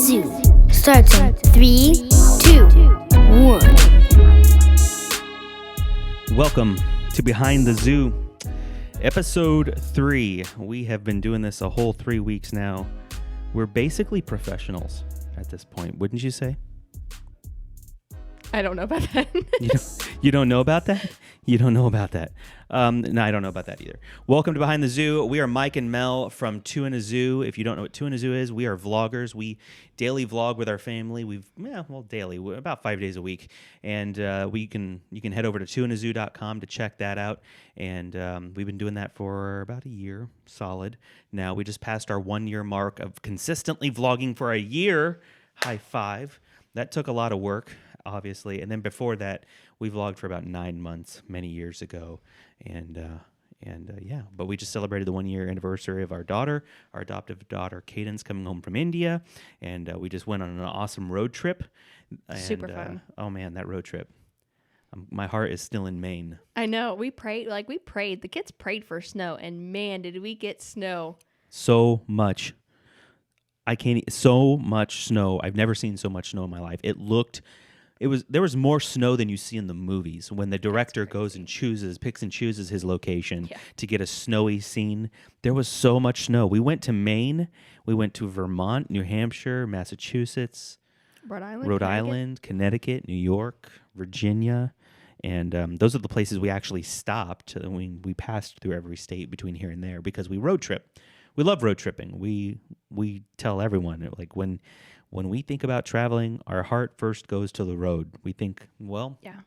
Zoo starts in 3, 2, 1. Welcome to Behind the Zoo, episode 3. We have been doing this a whole 3 weeks now. We're basically professionals at this point, wouldn't you say? I don't know about that. You don't know about that? You don't know about that. No, I don't know about that either. Welcome to Behind the Zoo. We are Mike and Mel from Two in a Zoo. If you don't know what Two in a Zoo is, we are vloggers. We daily vlog with our family. Daily, about 5 days a week. And you can head over to twoinazoo.com to check that out. And we've been doing that for about a year, solid. Now we just passed our 1 year mark of consistently vlogging for a year. High five. That took a lot of work, obviously. And then before that, we vlogged for about 9 months, many years ago. But we just celebrated the 1 year anniversary of our daughter, our adoptive daughter, Caden's coming home from India. And we just went on an awesome road trip. Super fun. Oh man, that road trip. My heart is still in Maine. I know. We prayed. The kids prayed for snow, and man, did we get snow. So much. So much snow. I've never seen so much snow in my life. There was more snow than you see in the movies when the director goes and picks and chooses his location to get a snowy scene. There was so much snow. We went to Maine, we went to Vermont, New Hampshire, Massachusetts, Rhode Island, Connecticut, New York, Virginia, and those are the places we actually stopped. We passed through every state between here and there because we road trip. We love road tripping. We tell everyone, like, when we think about traveling, our heart first goes to the road. We think,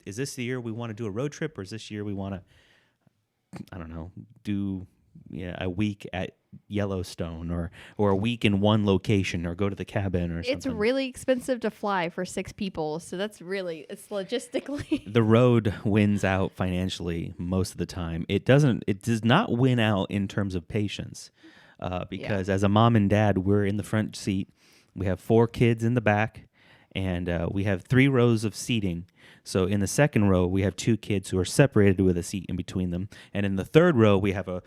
is this the year we want to do a road trip, or is this year we want to, I don't know, do a week at Yellowstone or a week in one location or go to the cabin or something. It's really expensive to fly for 6 people, so it's logistically. The road wins out financially most of the time. It does not win out in terms of patience. Because as a mom and dad, we're in the front seat. We have 4 kids in the back, and we have 3 rows of seating. So in the second row, we have 2 kids who are separated with a seat in between them. And in the third row, we have a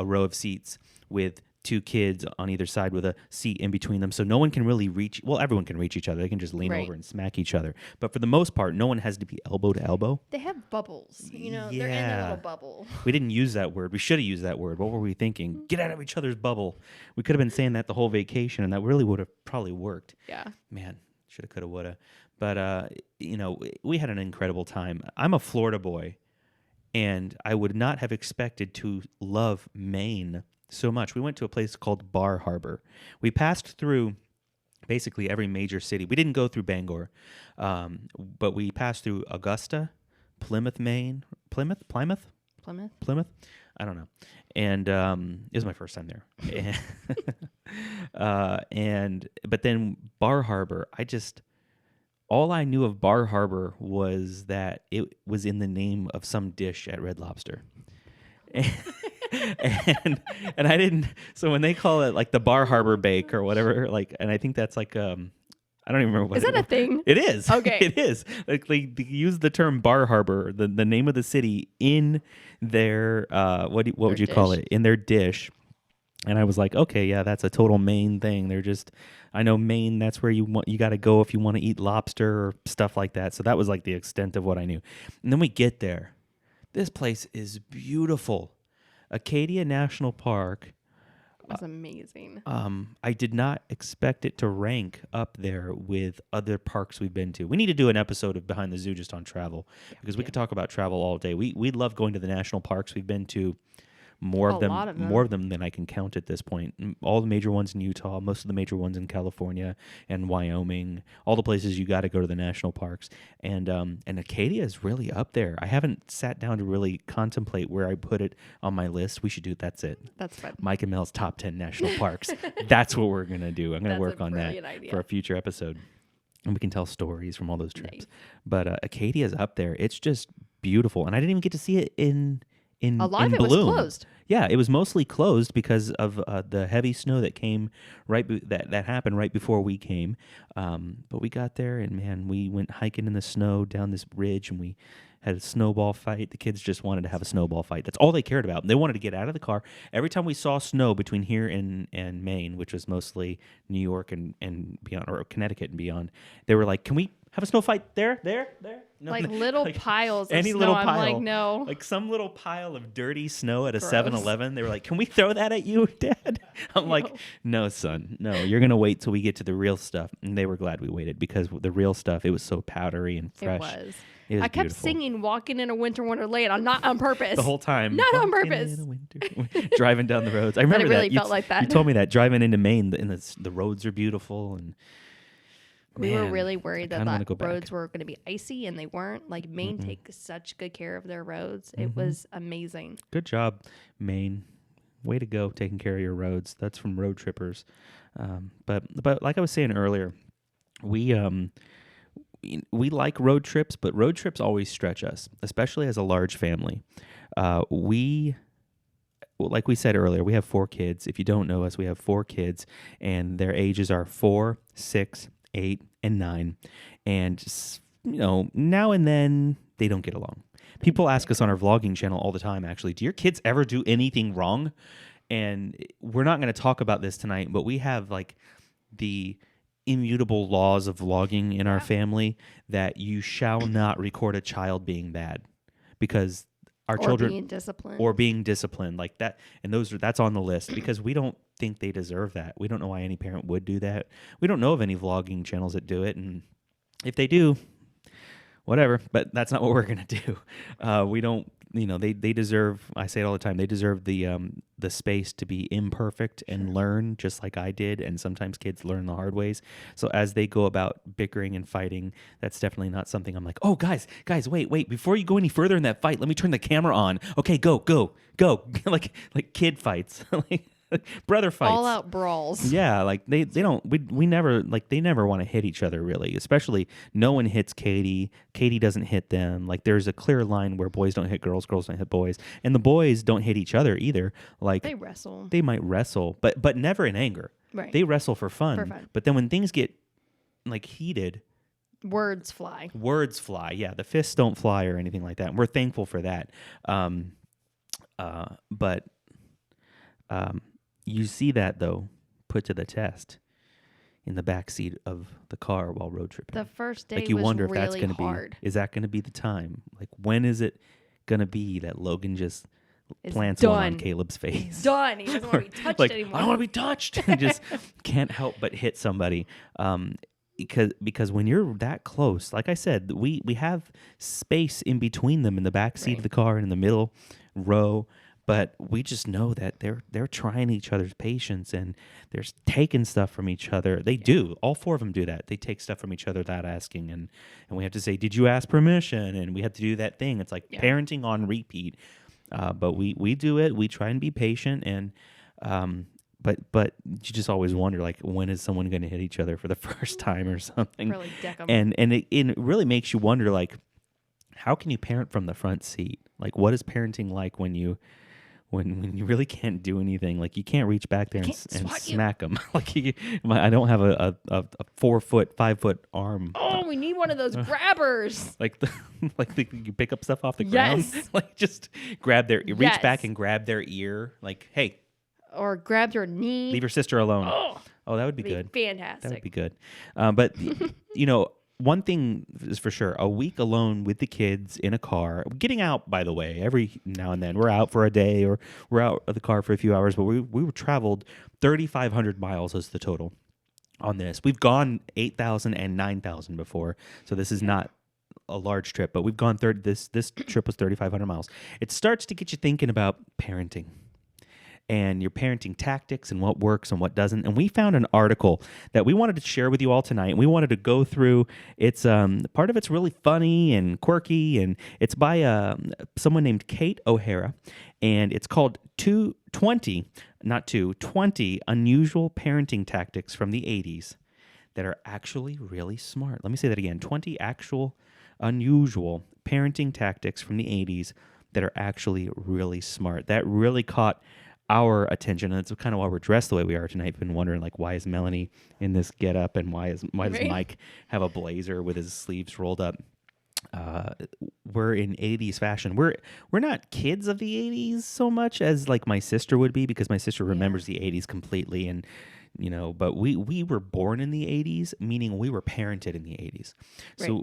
row of seats with 2 kids on either side with a seat in between them. So no one can really reach. Well, everyone can reach each other. They can just lean over and smack each other. But for the most part, no one has to be elbow to elbow. They have bubbles. They're in a little bubble. We didn't use that word. We should have used that word. What were we thinking? Get out of each other's bubble. We could have been saying that the whole vacation, and that really would have probably worked. Yeah. Man, shoulda, coulda, woulda. But, we had an incredible time. I'm a Florida boy, and I would not have expected to love Maine so much. We went to a place called Bar Harbor. We passed through basically every major city. We didn't go through Bangor, but we passed through Augusta, Plymouth, Maine. Plymouth? I don't know. And it was my first time there. But then Bar Harbor, all I knew of Bar Harbor was that it was in the name of some dish at Red Lobster. and I didn't. So when they call it like the Bar Harbor Bake or whatever, and I think that's like I don't even remember what. Is that a thing? It is. Okay. It is. Like they use the term Bar Harbor, the name of the city, in their what would you call it, in their dish. And I was like, okay, yeah, that's a total Maine thing. I know Maine, that's where you got to go if you want to eat lobster or stuff like that. So that was like the extent of what I knew. And then we get there. This place is beautiful. Acadia National Park. It was amazing. I did not expect it to rank up there with other parks we've been to. We need to do an episode of Behind the Zoo just on travel because we could talk about travel all day. We love going to the national parks we've been to. More of them than I can count at this point. All the major ones in Utah, most of the major ones in California and Wyoming, all the places you got to go to the national parks. And Acadia is really up there. I haven't sat down to really contemplate where I put it on my list. We should do it. That's it. That's fun. Mike and Mel's top 10 national parks. That's what we're going to do. I'm going to work on that for a future episode. And we can tell stories from all those trips. Nice. But Acadia is up there. It's just beautiful. And I didn't even get to see it in a lot of it Bloom. was closed. Yeah, it was mostly closed because of the heavy snow that came that happened right before we came. But we got there, and man, we went hiking in the snow down this ridge, and we had a snowball fight. The kids just wanted to have a snowball fight. That's all they cared about. They wanted to get out of the car. Every time we saw snow between here and Maine, which was mostly New York and beyond, or Connecticut and beyond, they were like, "Can we have a snow fight there? No, Like little piles of any snow. little I'm pile. like, no. Like some little pile of dirty snow at a Gross. 7-Eleven. They were like, "Can we throw that at you, Dad?" I'm like, "No, son. No, you're going to wait till we get to the real stuff." And they were glad we waited because the real stuff, it was so powdery and fresh. It was. I kept beautiful. singing "Walking in a Winter Wonderland." Not on purpose. The whole time. Not on Walking purpose. in the winter, driving down the roads. I remember it really that. felt like that. You told me that. Driving into Maine, the roads are beautiful. And we were man, really worried I that kinda wanna the go back. roads were going to be icy, and they weren't. Like, Maine takes such good care of their roads. It was amazing. Good job, Maine. Way to go taking care of your roads. That's from Road Trippers. But like I was saying earlier, we like road trips, but road trips always stretch us, especially as a large family. Like we said earlier, we have 4 kids. If you don't know us, we have 4 kids, and their ages are 4, 6, 8, and 9. And, now and then they don't get along. People ask us on our vlogging channel all the time, actually, do your kids ever do anything wrong? And we're not going to talk about this tonight, but we have like the immutable laws of vlogging in our family that you shall not record a child being bad, because our children being disciplined like that, and that's on the list because we don't think they deserve that. We don't know why any parent would do that. We don't know of any vlogging channels that do it, and if they do, whatever, but that's not what we're going to do. We don't, they deserve, I say it all the time, they deserve the space to be imperfect and learn just like I did. And sometimes kids learn the hard ways. So as they go about bickering and fighting, that's definitely not something I'm like, "Oh, guys, wait, before you go any further in that fight, let me turn the camera on. Okay, go. like kid fights. Like brother fights, all out brawls. Yeah, like they don't, we never, like they never want to hit each other really, especially no one hits Katie doesn't hit them. Like there's a clear line where boys don't hit girls don't hit boys, and the boys don't hit each other either. Like they might wrestle, but never in anger. Right. They wrestle for fun. But then when things get like heated, words fly. Yeah, the fists don't fly or anything like that, and we're thankful for that. But you see that, though, put to the test in the back seat of the car while road tripping. The first day like you was wonder really if that's going to hard. Is that going to be the time? Like, when is it going to be that Logan just plants done. one on Caleb's face? He's done. He doesn't want to be touched anymore. I don't want to be touched. He just can't help but hit somebody. Because when you're that close, like I said, we have space in between them in the back seat of the car and in the middle row. But we just know that they're trying each other's patience, and they're taking stuff from each other. They do. All 4 of them do that. They take stuff from each other without asking, and we have to say, "Did you ask permission?" And we have to do that thing. It's like parenting on repeat. But we do it. We try and be patient, and but you just always wonder, like, when is someone going to hit each other for the first time or something? Really deck 'em. And it really makes you wonder, like, how can you parent from the front seat? Like, what is parenting like when you really can't do anything? Like, you can't reach back there and smack them. Like, I don't have a 4-foot, 5-foot arm. Oh, we need one of those grabbers. You pick up stuff off the ground. Yes. Like, just reach back and grab their ear. Like, hey. Or grab their knee. Leave your sister alone. Oh, that would be good. Fantastic. That would be good. But, one thing is for sure, a week alone with the kids in a car, getting out, by the way, every now and then. We're out for a day or we're out of the car for a few hours, but we traveled 3,500 miles as the total on this. We've gone 8,000 and 9,000 before, so this is not a large trip, but we've gone this trip was 3,500 miles. It starts to get you thinking about parenting and your parenting tactics and what works and what doesn't. And we found an article that we wanted to share with you all tonight. We wanted to go through. It's part of it's really funny and quirky, and it's by someone named Kate O'Hara, and it's called 20 unusual parenting tactics from the 80s that are actually really smart. Let me say that again. 20 actual unusual parenting tactics from the 80s that are actually really smart. That really caught our attention, and that's kind of why we're dressed the way we are tonight. I've been wondering, like, why is Melanie in this getup, and why does Mike have a blazer with his sleeves rolled up? we're in 80s fashion. We're not kids of the 80s so much as like my sister would be, because my sister remembers the 80s completely, and but we were born in the 80s, meaning we were parented in the 80s.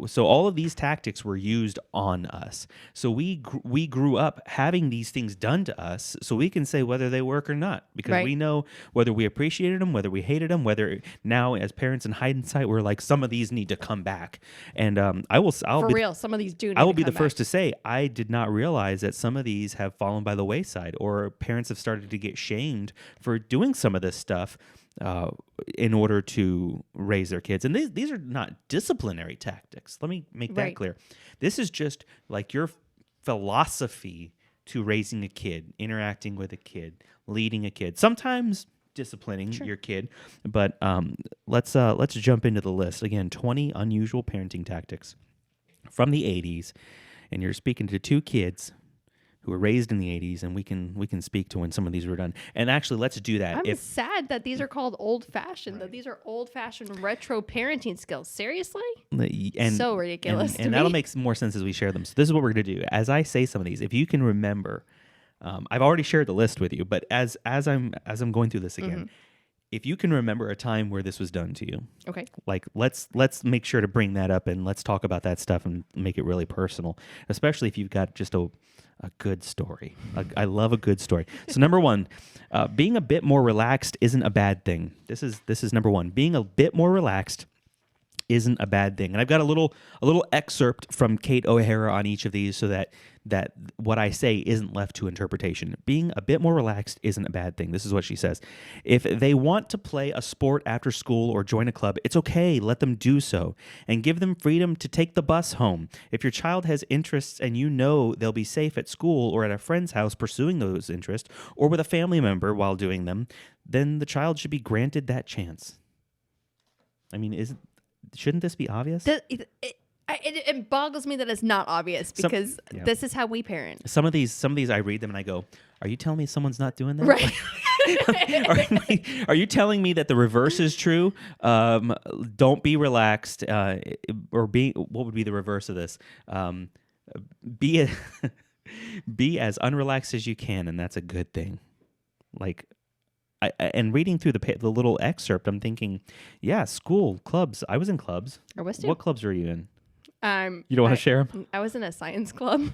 So all of these tactics were used on us. So we grew up having these things done to us, so we can say whether they work or not, because we know whether we appreciated them, whether we hated them, whether now as parents in hindsight we're like, some of these need to come back. And some of these do need I will to be the come first back. to say I did not realize that some of these have fallen by the wayside, or parents have started to get shamed for doing some of this stuff in order to raise their kids. And these are not disciplinary tactics. Let me make that clear. This is just like your philosophy to raising a kid, interacting with a kid, leading a kid. Sometimes disciplining your kid, but let's jump into the list. Again, 20 unusual parenting tactics from the 80s, and you're speaking to two kids who were raised in the 80s, and we can speak to when some of these were done. And actually, let's do that. I'm sad that these are called old-fashioned, that these are old-fashioned retro parenting skills. Seriously? So ridiculous and that'll make more sense as we share them. So this is what we're going to do. As I say some of these, if you can remember, I've already shared the list with you, but as I'm going through this again, if you can remember a time where this was done to you, okay, like let's make sure to bring that up, and let's talk about that stuff and make it really personal, especially if you've got just a good story. I love a good story. So number one, being a bit more relaxed isn't a bad thing. This is number one. Being a bit more relaxed isn't a bad thing. And I've got a little excerpt from Kate O'Hara on each of these, so that what I say isn't left to interpretation. Being a bit more relaxed isn't a bad thing. This is what she says. If they want to play a sport after school or join a club, it's okay. Let them do so, and give them freedom to take the bus home. If your child has interests and you know they'll be safe at school or at a friend's house pursuing those interests, or with a family member while doing them, then the child should be granted that chance. I mean, shouldn't this be obvious? It boggles me that it's not obvious, because this is how we parent. Some of these I read them and I go, are you telling me someone's not doing that? Right. Are you telling me that the reverse is true? Don't be relaxed, or what would be the reverse of this? Be as unrelaxed as you can, and that's a good thing. Like, and reading through the little excerpt, I'm thinking, school, clubs. I was in clubs. I was too. What clubs were you in? You don't want to share them? I was in a science club.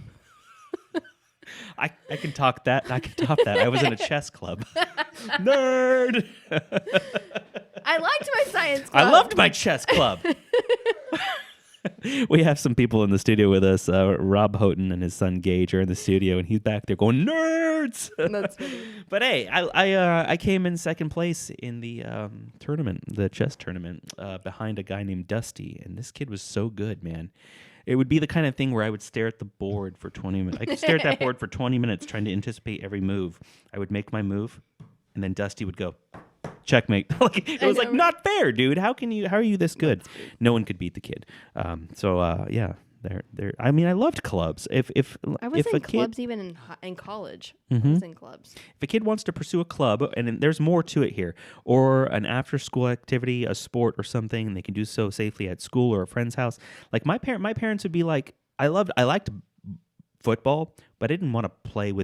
I can talk that. I can top that. I was in a chess club. Nerd. I liked my science club. I loved my chess club. We have some people in the studio with us. Rob Houghton and his son Gage are in the studio, and he's back there going, nerds. That's funny. But hey, I came in second place in the tournament, the chess tournament, behind a guy named Dusty, and this kid was so good, man. It would be the kind of thing where I would stare at the board for 20 minutes. I could stare at that board for 20 minutes trying to anticipate every move. I would make my move, and then Dusty would go, checkmate. It was like, not fair, dude. How are you this good? No one could beat the kid. There. I mean, I loved clubs. I was in clubs even in college. Mm-hmm. I was in clubs. If a kid wants to pursue a club, and there's more to it here, or an after-school activity, a sport or something, and they can do so safely at school or a friend's house. Like my parents would be like, I liked football, but I didn't want to play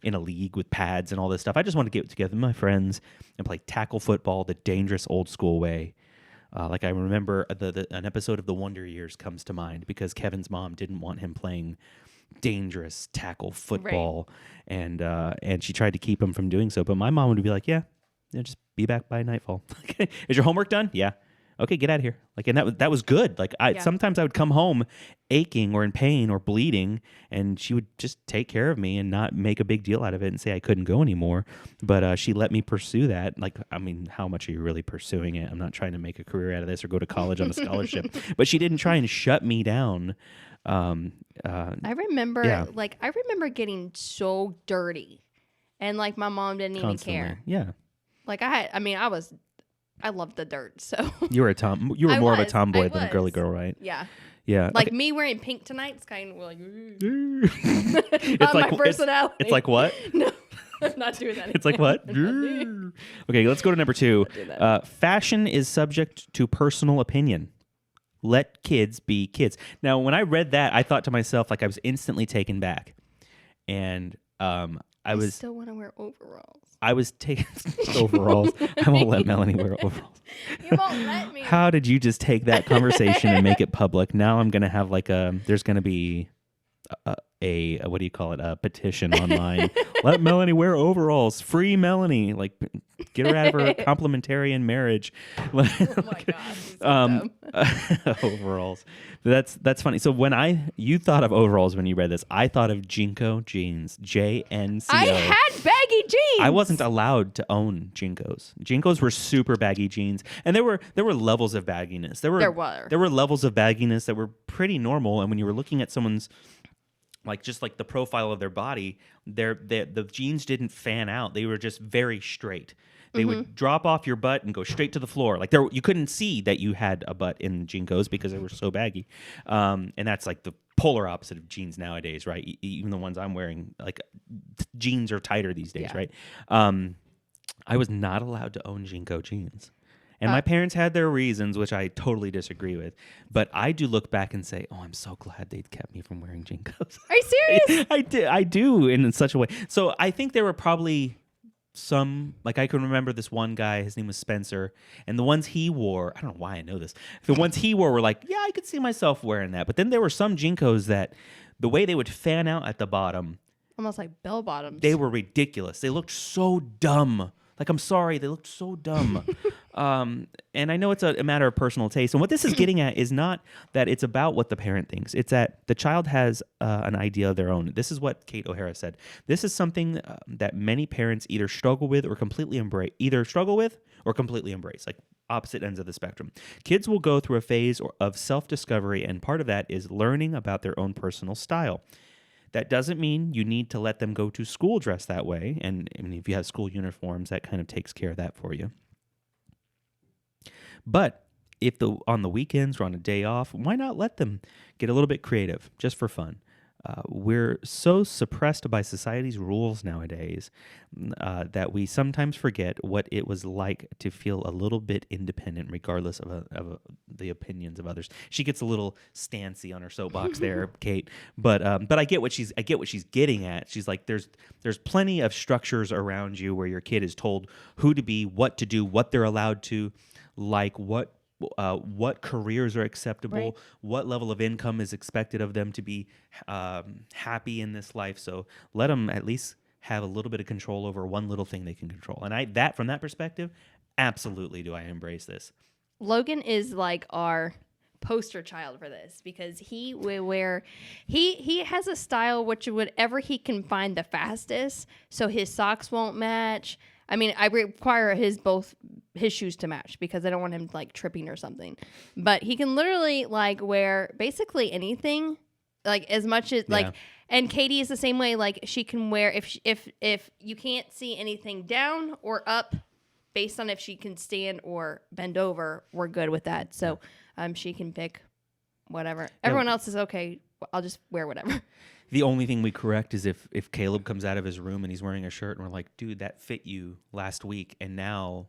in a league with pads and all this stuff. I just want to get together with my friends and play tackle football the dangerous old school way. Like I remember an episode of The Wonder Years comes to mind, because Kevin's mom didn't want him playing dangerous tackle football, right. And she tried to keep him from doing so. But my mom would be like, just be back by nightfall. Is your homework done? Yeah. Okay, get out of here. And that was good. Sometimes I would come home aching or in pain or bleeding, and she would just take care of me and not make a big deal out of it and say I couldn't go anymore. But she let me pursue that. How much are you really pursuing it? I'm not trying to make a career out of this or go to college on a scholarship. But she didn't try and shut me down. I remember getting so dirty, and my mom didn't Constantly. Even care. Yeah. I loved the dirt, so. You were more of a tomboy than a girly girl, right? Yeah. Yeah. Me wearing pink tonight, it's kind of like, it's my personality. It's like what? No, I'm not doing that. It's like what? Okay, let's go to number 2. Fashion is subject to personal opinion. Let kids be kids. Now, when I read that, I thought to myself, like, I was instantly taken back. And I still want to wear overalls. I was taking overalls. I won't let Melanie wear overalls. You won't let me. How did you just take that conversation and make it public? Now I'm going to have there's going to be a what do you call it? A petition online. Let Melanie wear overalls. Free Melanie. Like, get her out of her complementarian marriage. Oh my God. Overalls. That's funny. So you thought of overalls when you read this, I thought of Jinko jeans. JNCO. I had baggy jeans. I wasn't allowed to own Jinkos. Jinkos were super baggy jeans, and there were levels of bagginess. There were levels of bagginess that were pretty normal, and when you were looking at someone's just the profile of their body, the jeans didn't fan out. They were just very straight. They would drop off your butt and go straight to the floor. Like you couldn't see that you had a butt in Jinkos because they were so baggy. And that's like the polar opposite of jeans nowadays, right? Even the ones I'm wearing, jeans are tighter these days, right? I was not allowed to own Jinko jeans. And my parents had their reasons, which I totally disagree with. But I do look back and say, oh, I'm so glad they kept me from wearing Jinkos. Are you serious? I do in such a way. So I think there were probably some, I can remember this one guy, his name was Spencer, and the ones he wore, I don't know why I know this, the ones he wore were yeah, I could see myself wearing that. But then there were some Jinkos that the way they would fan out at the bottom, almost like bell bottoms. They were ridiculous. They looked so dumb. I'm sorry, they looked so dumb. And I know it's a matter of personal taste. And what this is getting at is not that it's about what the parent thinks. It's that the child has an idea of their own. This is what Kate O'Hara said. This is something that many parents either struggle with or completely embrace. Like opposite ends of the spectrum. Kids will go through a phase of self-discovery, and part of that is learning about their own personal style. That doesn't mean you need to let them go to school dressed that way. And I mean, if you have school uniforms, that kind of takes care of that for you. But if on the weekends or on a day off, why not let them get a little bit creative just for fun? We're so suppressed by society's rules nowadays that we sometimes forget what it was like to feel a little bit independent, regardless of the opinions of others. She gets a little stancy on her soapbox there, Kate. But I get what she's getting at. She's like, there's plenty of structures around you where your kid is told who to be, what to do, what they're allowed to, what careers are acceptable, right, what level of income is expected of them to be happy in this life. So let them at least have a little bit of control over one little thing they can control. And from that perspective, absolutely do I embrace this. Logan is like our poster child for this because he has a style which whatever he can find the fastest, so his socks won't match. I mean, I require his shoes to match because I don't want him tripping or something. But he can literally wear basically anything, as much as And Katie is the same way. She can wear if you can't see anything down or up, based on if she can stand or bend over, we're good with that. So she can pick whatever. Everyone else is okay. I'll just wear whatever. The only thing we correct is if Caleb comes out of his room and he's wearing a shirt and we're like, dude, that fit you last week, and now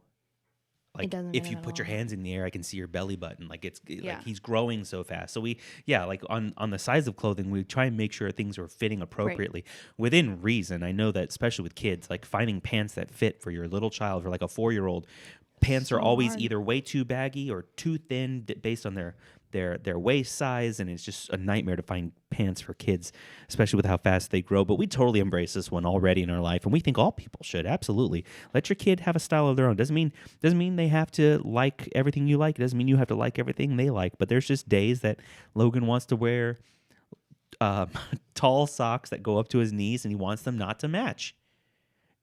if you put your hands in the air, I can see your belly button. He's growing so fast. So on the size of clothing, we try and make sure things are fitting appropriately within reason. I know that especially with kids, finding pants that fit for your little child, for a 4-year-old, pants are always either way too baggy or too thin based on their waist size, and it's just a nightmare to find pants for kids, especially with how fast they grow. But we totally embrace this one already in our life, and we think all people should. Absolutely. Let your kid have a style of their own. Doesn't mean they have to like everything you like. It doesn't mean you have to like everything they like. But there's just days that Logan wants to wear tall socks that go up to his knees, and he wants them not to match.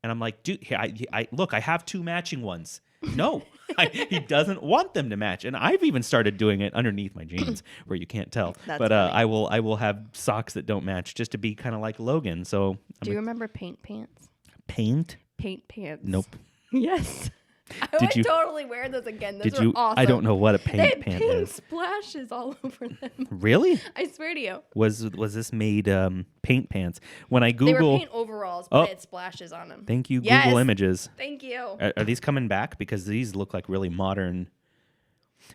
And I'm like, dude, I have 2 matching ones. No, he doesn't want them to match, and I've even started doing it underneath my jeans where you can't tell. But I will have socks that don't match just to be kind of like Logan. So do you remember paint pants? Paint pants. Nope. Yes. I would totally wear those again. Those are awesome. I don't know what a paint pant pink is. Splashes all over them. Really? I swear to you. Was this made paint pants? When I Google, they were paint overalls, but it had splashes on them. Thank you, Google Images. Thank you. Are these coming back? Because these look like really modern.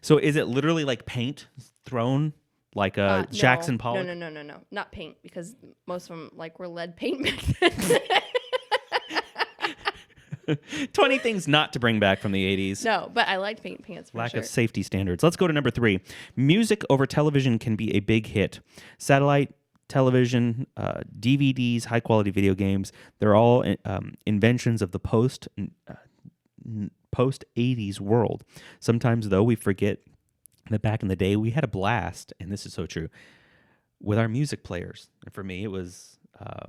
So is it literally like paint thrown like Jackson Pollock? No. Not paint, because most of them like were lead paint back then. 20 things not to bring back from the 80s. No, but I liked paint pants for Lack sure. of safety standards. Let's go to number 3. Music over television can be a big hit. Satellite television, DVDs, high-quality video games, they're all inventions of the post-80s world. Sometimes, though, we forget that back in the day, we had a blast, and this is so true, with our music players. And for me, it was...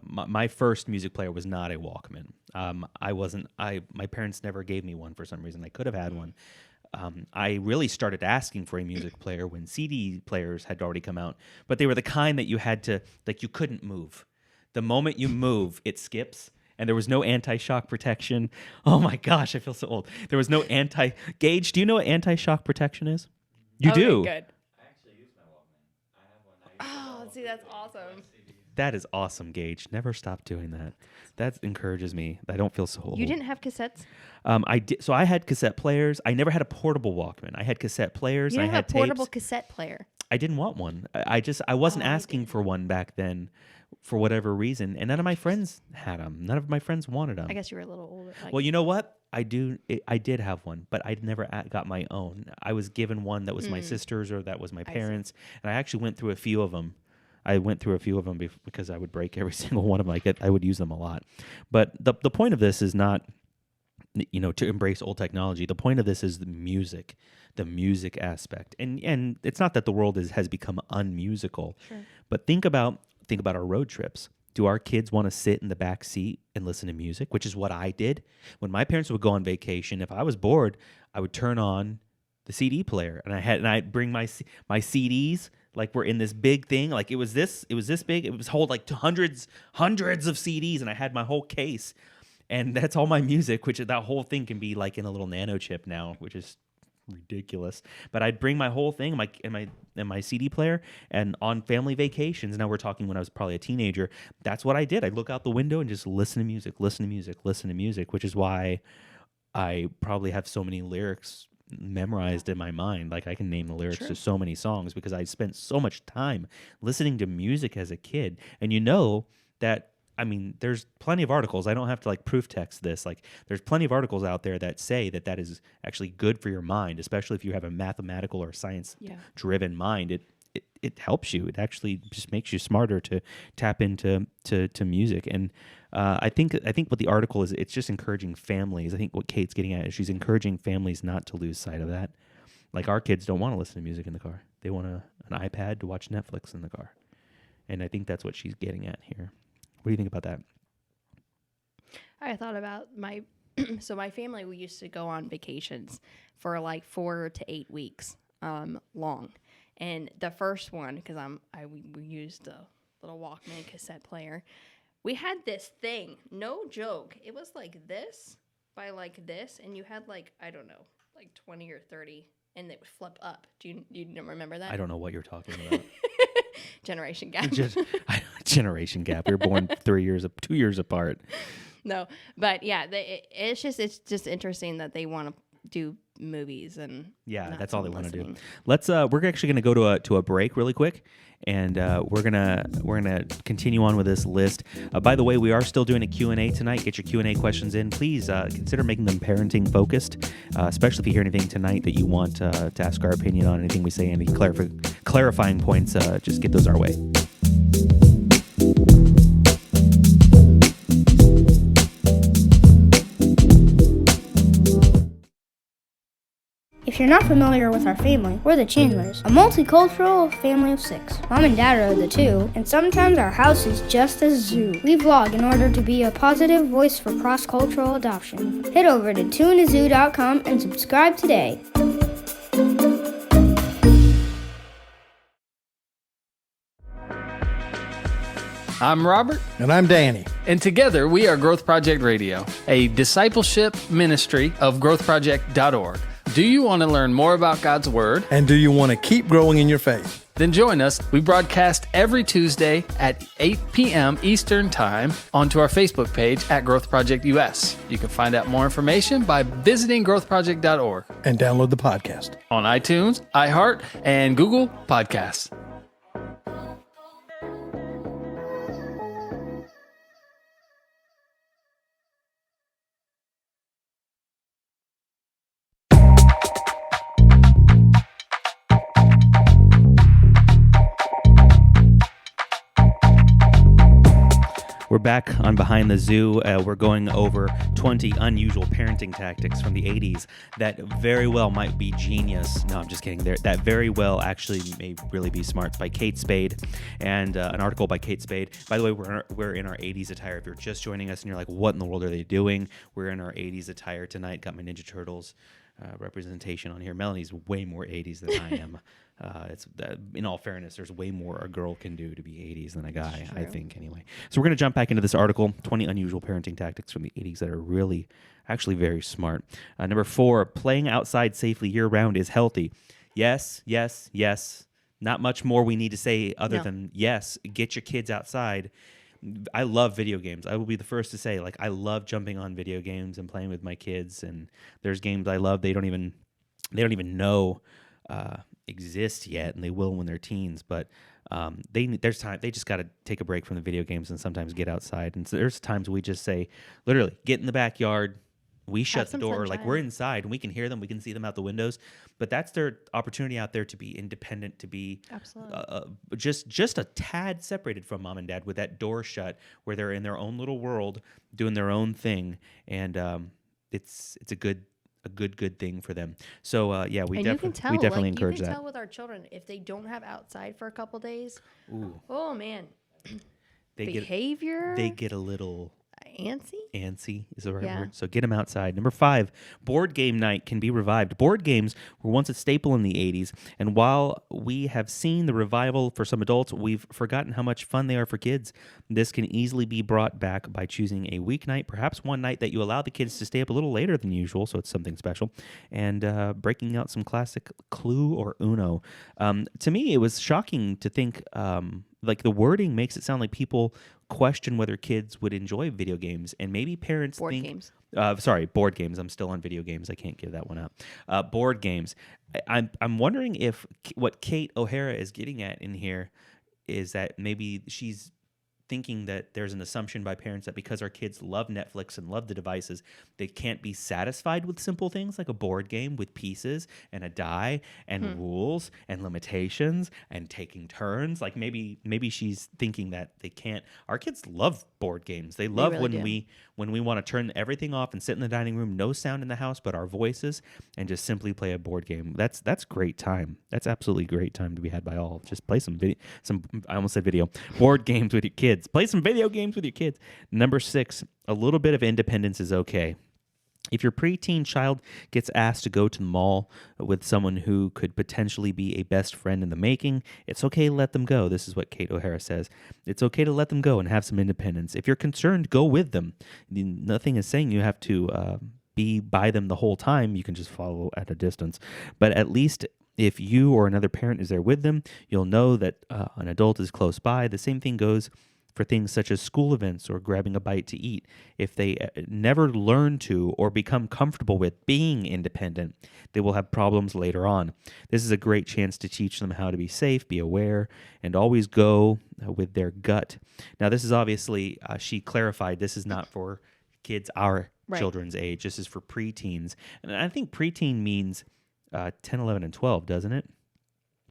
my first music player was not a Walkman. My parents never gave me one for some reason. I could have had one. I really started asking for a music player when CD players had already come out, but they were the kind that you had to, like, you couldn't move. The moment you move, it skips, and there was no anti-shock protection. Oh my gosh, I feel so old. There was no Gage, do you know what anti-shock protection is? You do. Good. I actually use my Walkman. I have one. Oh, see, that's awesome. That is awesome, Gage. Never stop doing that. That encourages me. I don't feel so old. You didn't have cassettes? I did. So I had cassette players. I never had a portable Walkman. I had cassette players. You I didn't had have a portable tapes. cassette player. I didn't want one. I wasn't asking for one back then for whatever reason, and none of my friends had them. None of my friends wanted them. I guess you were a little older. Well, you know what? I did have one, but I never got my own. I was given one that was my sister's or that was my parents', and I actually went through a few of them. Because I would break every single one of them. I would use them a lot. But the point of this is not, to embrace old technology. The point of this is the music aspect. And it's not that the world has become unmusical. Sure. But think about our road trips. Do our kids want to sit in the back seat and listen to music, which is what I did? When my parents would go on vacation, if I was bored, I would turn on the CD player and I'd bring my CDs. Like, we're in this big thing. Like, it was this big. It was hold like hundreds of CDs, and I had my whole case. And that's all my music, which that whole thing can be like in a little nano chip now, which is ridiculous. But I'd bring my whole thing, in my CD player, and on family vacations. Now we're talking when I was probably a teenager. That's what I did. I'd look out the window and just listen to music, which is why I probably have so many lyrics memorized in my mind. Like, I can name the lyrics to so many songs because I spent so much time listening to music as a kid. And that, there's plenty of articles. I don't have to like proof text this. Like, there's plenty of articles out there that say that is actually good for your mind, especially if you have a mathematical or science driven mind. It helps you. It actually just makes you smarter to tap into music. And I think what the article is, it's just encouraging families. I think what Kate's getting at is she's encouraging families not to lose sight of that. Like, our kids don't want to listen to music in the car. They want an iPad to watch Netflix in the car. And I think that's what she's getting at here. What do you think about that? I thought about my family, we used to go on vacations for like 4 to 8 weeks long. And the first one, because we used a little Walkman cassette player, we had this thing, no joke. It was like this by like this, and you had like, I don't know, like 20 or 30, and it would flip up. Do you remember that? I don't know what you're talking about. Generation gap. Generation gap. We were born 2 years apart. No, but yeah, it's just interesting that they want to do movies and that's all they want to do. Let's we're actually going to go to a break really quick, and we're gonna continue on with this list. By the way, we are still doing a Q&A tonight. Get your Q&A questions in. Please consider making them parenting focused, especially if you hear anything tonight that you want to ask our opinion on, anything we say, any clarifying points. Just get those our way. If you're not familiar with our family, we're the Chandlers, a multicultural family of 6. Mom and Dad are the 2, and sometimes our house is just a zoo. We vlog in order to be a positive voice for cross-cultural adoption. Head over to tuneazoo.com and subscribe today. I'm Robert. And I'm Danny. And together we are Growth Project Radio, a discipleship ministry of growthproject.org. Do you want to learn more about God's Word? And do you want to keep growing in your faith? Then join us. We broadcast every Tuesday at 8 p.m. Eastern Time onto our Facebook page at Growth Project US. You can find out more information by visiting growthproject.org. And download the podcast On iTunes, iHeart, and Google Podcasts. We're back on Behind the Zoo. We're going over 20 unusual parenting tactics from the 80s that very well might be genius. No, I'm just kidding. That very well actually may really be smart, by Kate Spade, and an article by Kate Spade. By the way, we're in our 80s attire. If you're just joining us and you're like, what in the world are they doing? We're in our 80s attire tonight. Got my Ninja Turtles representation on here. Melanie's way more 80s than I am. In all fairness, there's way more a girl can do to be 80s than a guy, I think, anyway. So we're going to jump back into this article, 20 unusual parenting tactics from the 80s that are really, actually very smart. Number 4, playing outside safely year-round is healthy. Yes, yes, yes. Not much more we need to say other than yes, get your kids outside. I love video games. I will be the first to say, I love jumping on video games and playing with my kids, and there's games I love they don't even know exist yet, and they will when they're teens, but there's time they just got to take a break from the video games and sometimes get outside. And so there's times we just say, literally, get in the backyard, we shut the door, we're inside and we can hear them, we can see them out the windows, but that's their opportunity out there to be independent, to be just a tad separated from mom and dad, with that door shut, where they're in their own little world doing their own thing, and it's a good thing for them. So we definitely encourage that. You can tell with our children if they don't have outside for a couple days. Ooh. Oh man, they behavior. They get a little antsy is the right word. So get them outside. Number 5, board game night can be revived. Board games were once a staple in the 80s, and while we have seen the revival for some adults, we've forgotten how much fun they are for kids. This can easily be brought back by choosing a weeknight, perhaps one night that you allow the kids to stay up a little later than usual, so it's something special, and breaking out some classic Clue or Uno. To me, it was shocking to think, the wording makes it sound like people question whether kids would enjoy video games, and maybe parents board think games. Board games. I'm still on video games. I can't give that one up. Board games. I'm wondering if what Kate O'Hara is getting at in here is that maybe she's thinking that there's an assumption by parents that because our kids love Netflix and love the devices, they can't be satisfied with simple things like a board game with pieces and a die and rules and limitations and taking turns. Maybe she's thinking that they can't. Our kids love board games. They love when we want to turn everything off and sit in the dining room, no sound in the house but our voices, and just simply play a board game. That's great time. That's absolutely great time to be had by all. Just play I almost said video. Board games with your kids. Play some video games with your kids. Number 6, a little bit of independence is okay. If your preteen child gets asked to go to the mall with someone who could potentially be a best friend in the making, it's okay to let them go. This is what Kate O'Hara says. It's okay to let them go and have some independence. If you're concerned, go with them. Nothing is saying you have to be by them the whole time. You can just follow at a distance. But at least if you or another parent is there with them, you'll know that an adult is close by. The same thing goes for things such as school events or grabbing a bite to eat. If they never learn to or become comfortable with being independent, they will have problems later on. This is a great chance to teach them how to be safe, be aware, and always go with their gut. Now, this is obviously, she clarified, this is not for kids our children's age. This is for preteens. And I think preteen means 10, 11, and 12, doesn't it?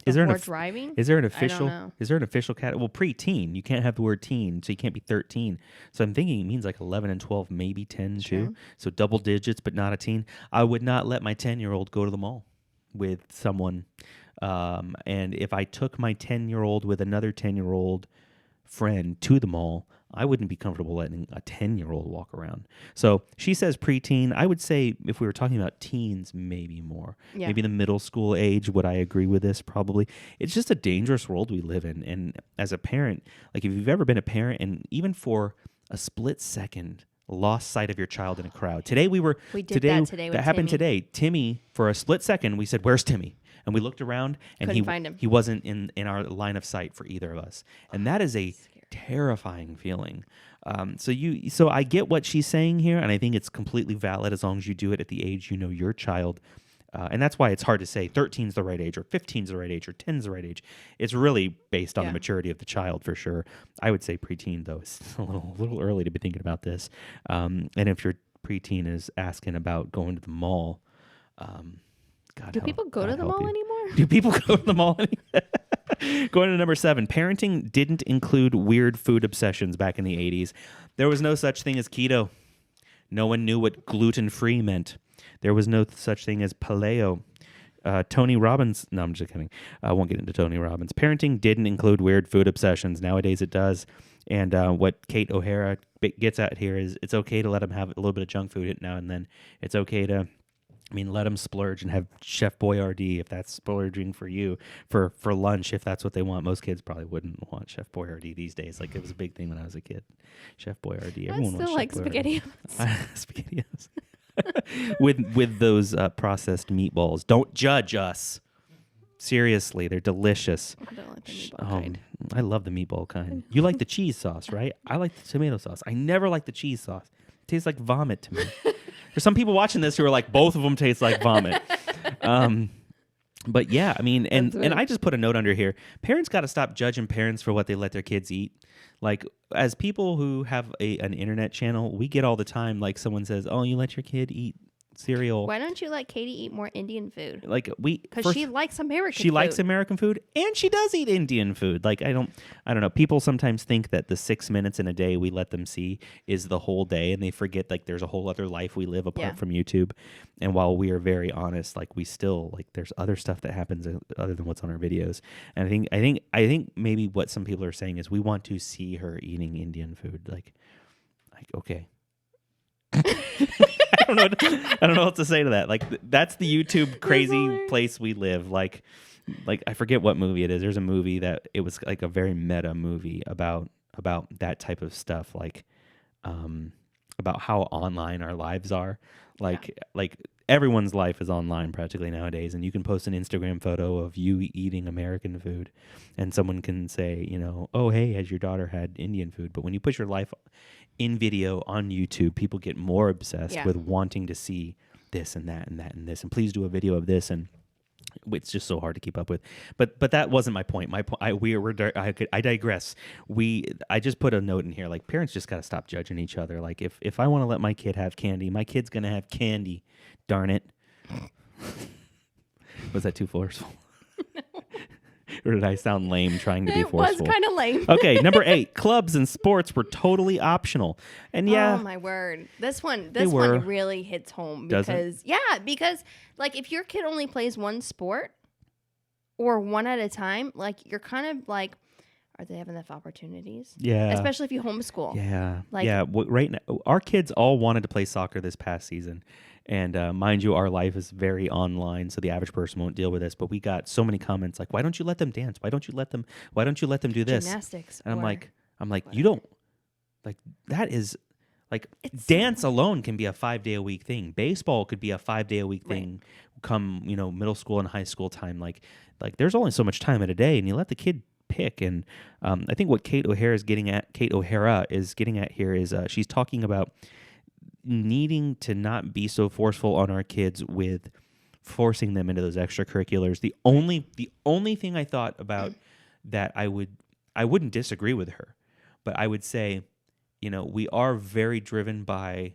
Is there driving? Is there an official? I don't know. Is there an official cat? Well, preteen. You can't have the word teen, so you can't be 13. So I'm thinking it means 11 and 12, maybe 10 too. So double digits, but not a teen. I would not let my 10-year-old go to the mall with someone. And if I took my 10-year-old with another 10-year-old friend to the mall, I wouldn't be comfortable letting a 10-year-old walk around. So she says preteen. I would say if we were talking about teens, maybe more. Yeah. Maybe the middle school age, would I agree with this? Probably. It's just a dangerous world we live in. And as a parent, if you've ever been a parent, and even for a split second, lost sight of your child in a crowd. Today we did today, that today with that happened Timmy. today. Timmy, for a split second, we said, "Where's Timmy?" And we looked around, and Couldn't find him. he wasn't in our line of sight for either of us. And that is a terrifying feeling. So I get what she's saying here, and I think it's completely valid as long as you do it at the age you know your child. And that's why it's hard to say 13's the right age, or 15's the right age, or 10's the right age. It's really based on the maturity of the child, for sure. I would say preteen, though, is a little early to be thinking about this. And if your preteen is asking about going to the mall, Do people go to the mall anymore? Do people go to the mall anymore? Going to number 7, parenting didn't include weird food obsessions back in the 80s. There was no such thing as keto. No one knew what gluten-free meant. There was no such thing as paleo. Tony Robbins, no, I'm just kidding. I won't get into Tony Robbins. Parenting didn't include weird food obsessions. Nowadays it does. And what Kate O'Hara gets at here is it's okay to let them have a little bit of junk food now and then. It's okay to, let them splurge and have Chef Boyardee if that's splurging for you for lunch, if that's what they want. Most kids probably wouldn't want Chef Boyardee these days. Like, it was a big thing when I was a kid. Chef Boyardee. Everyone I still like wants Chef Boyardee. SpaghettiOs. SpaghettiOs. with those processed meatballs. Don't judge us. Seriously, they're delicious. I don't like the meatball kind. I love the meatball kind. You like the cheese sauce, right? I like the tomato sauce. I never like the cheese sauce. It tastes like vomit to me. There's some people watching this who are like, both of them taste like vomit. But yeah, and I just put a note under here. Parents got to stop judging parents for what they let their kids eat. Like, as people who have an internet channel, we get all the time, like, someone says, "Oh, you let your kid eat cereal." Why don't you let Katie eat more Indian food? Like, because she likes American food. She likes American food, and she does eat Indian food. Like, I don't know. People sometimes think that the 6 minutes in a day we let them see is the whole day, and they forget, like, there's a whole other life we live apart from YouTube. And while we are very honest, like, we still, like, there's other stuff that happens other than what's on our videos. And I think maybe what some people are saying is we want to see her eating Indian food. Like okay. I don't know what to say to that. Like, that's the YouTube crazy place we live. Like I forget what movie it is. There's a movie that it was like a very meta movie about that type of stuff. Like, about how online our lives are. Like everyone's life is online practically nowadays, and you can post an Instagram photo of you eating American food, and someone can say, "Oh, hey, has your daughter had Indian food?" But when you put your life in video on YouTube, people get more obsessed with wanting to see this and that and that and this, and please do a video of this, and it's just so hard to keep up with. But that wasn't my point. My point. I digress. I just put a note in here. Like, parents just got to stop judging each other. Like, if I want to let my kid have candy, my kid's gonna have candy. Darn it. Was that too forceful? No. Or did I sound lame trying to be forceful? It was kind of lame. Okay, number 8. Clubs and sports were totally optional. And yeah. Oh my word. This one really hits home because like, if your kid only plays one sport or one at a time, like, you're kind of like, are they having enough opportunities? Yeah. Especially if you homeschool. Yeah. Right now, our kids all wanted to play soccer this past season. And mind you, our life is very online, so the average person won't deal with this. But we got so many comments like, "Why don't you let them dance? Why don't you let them do this?" Gymnastics. And I'm like, you don't, like, that is, like, dance alone can be a 5-day-a-week thing. Baseball could be a 5-day-a-week thing. Come, middle school and high school time. Like there's only so much time in a day, and you let the kid pick. And I think what Kate O'Hara is getting at here is she's talking about needing to not be so forceful on our kids with forcing them into those extracurriculars. The only thing I thought about that I wouldn't disagree with her, but I would say, we are very driven by,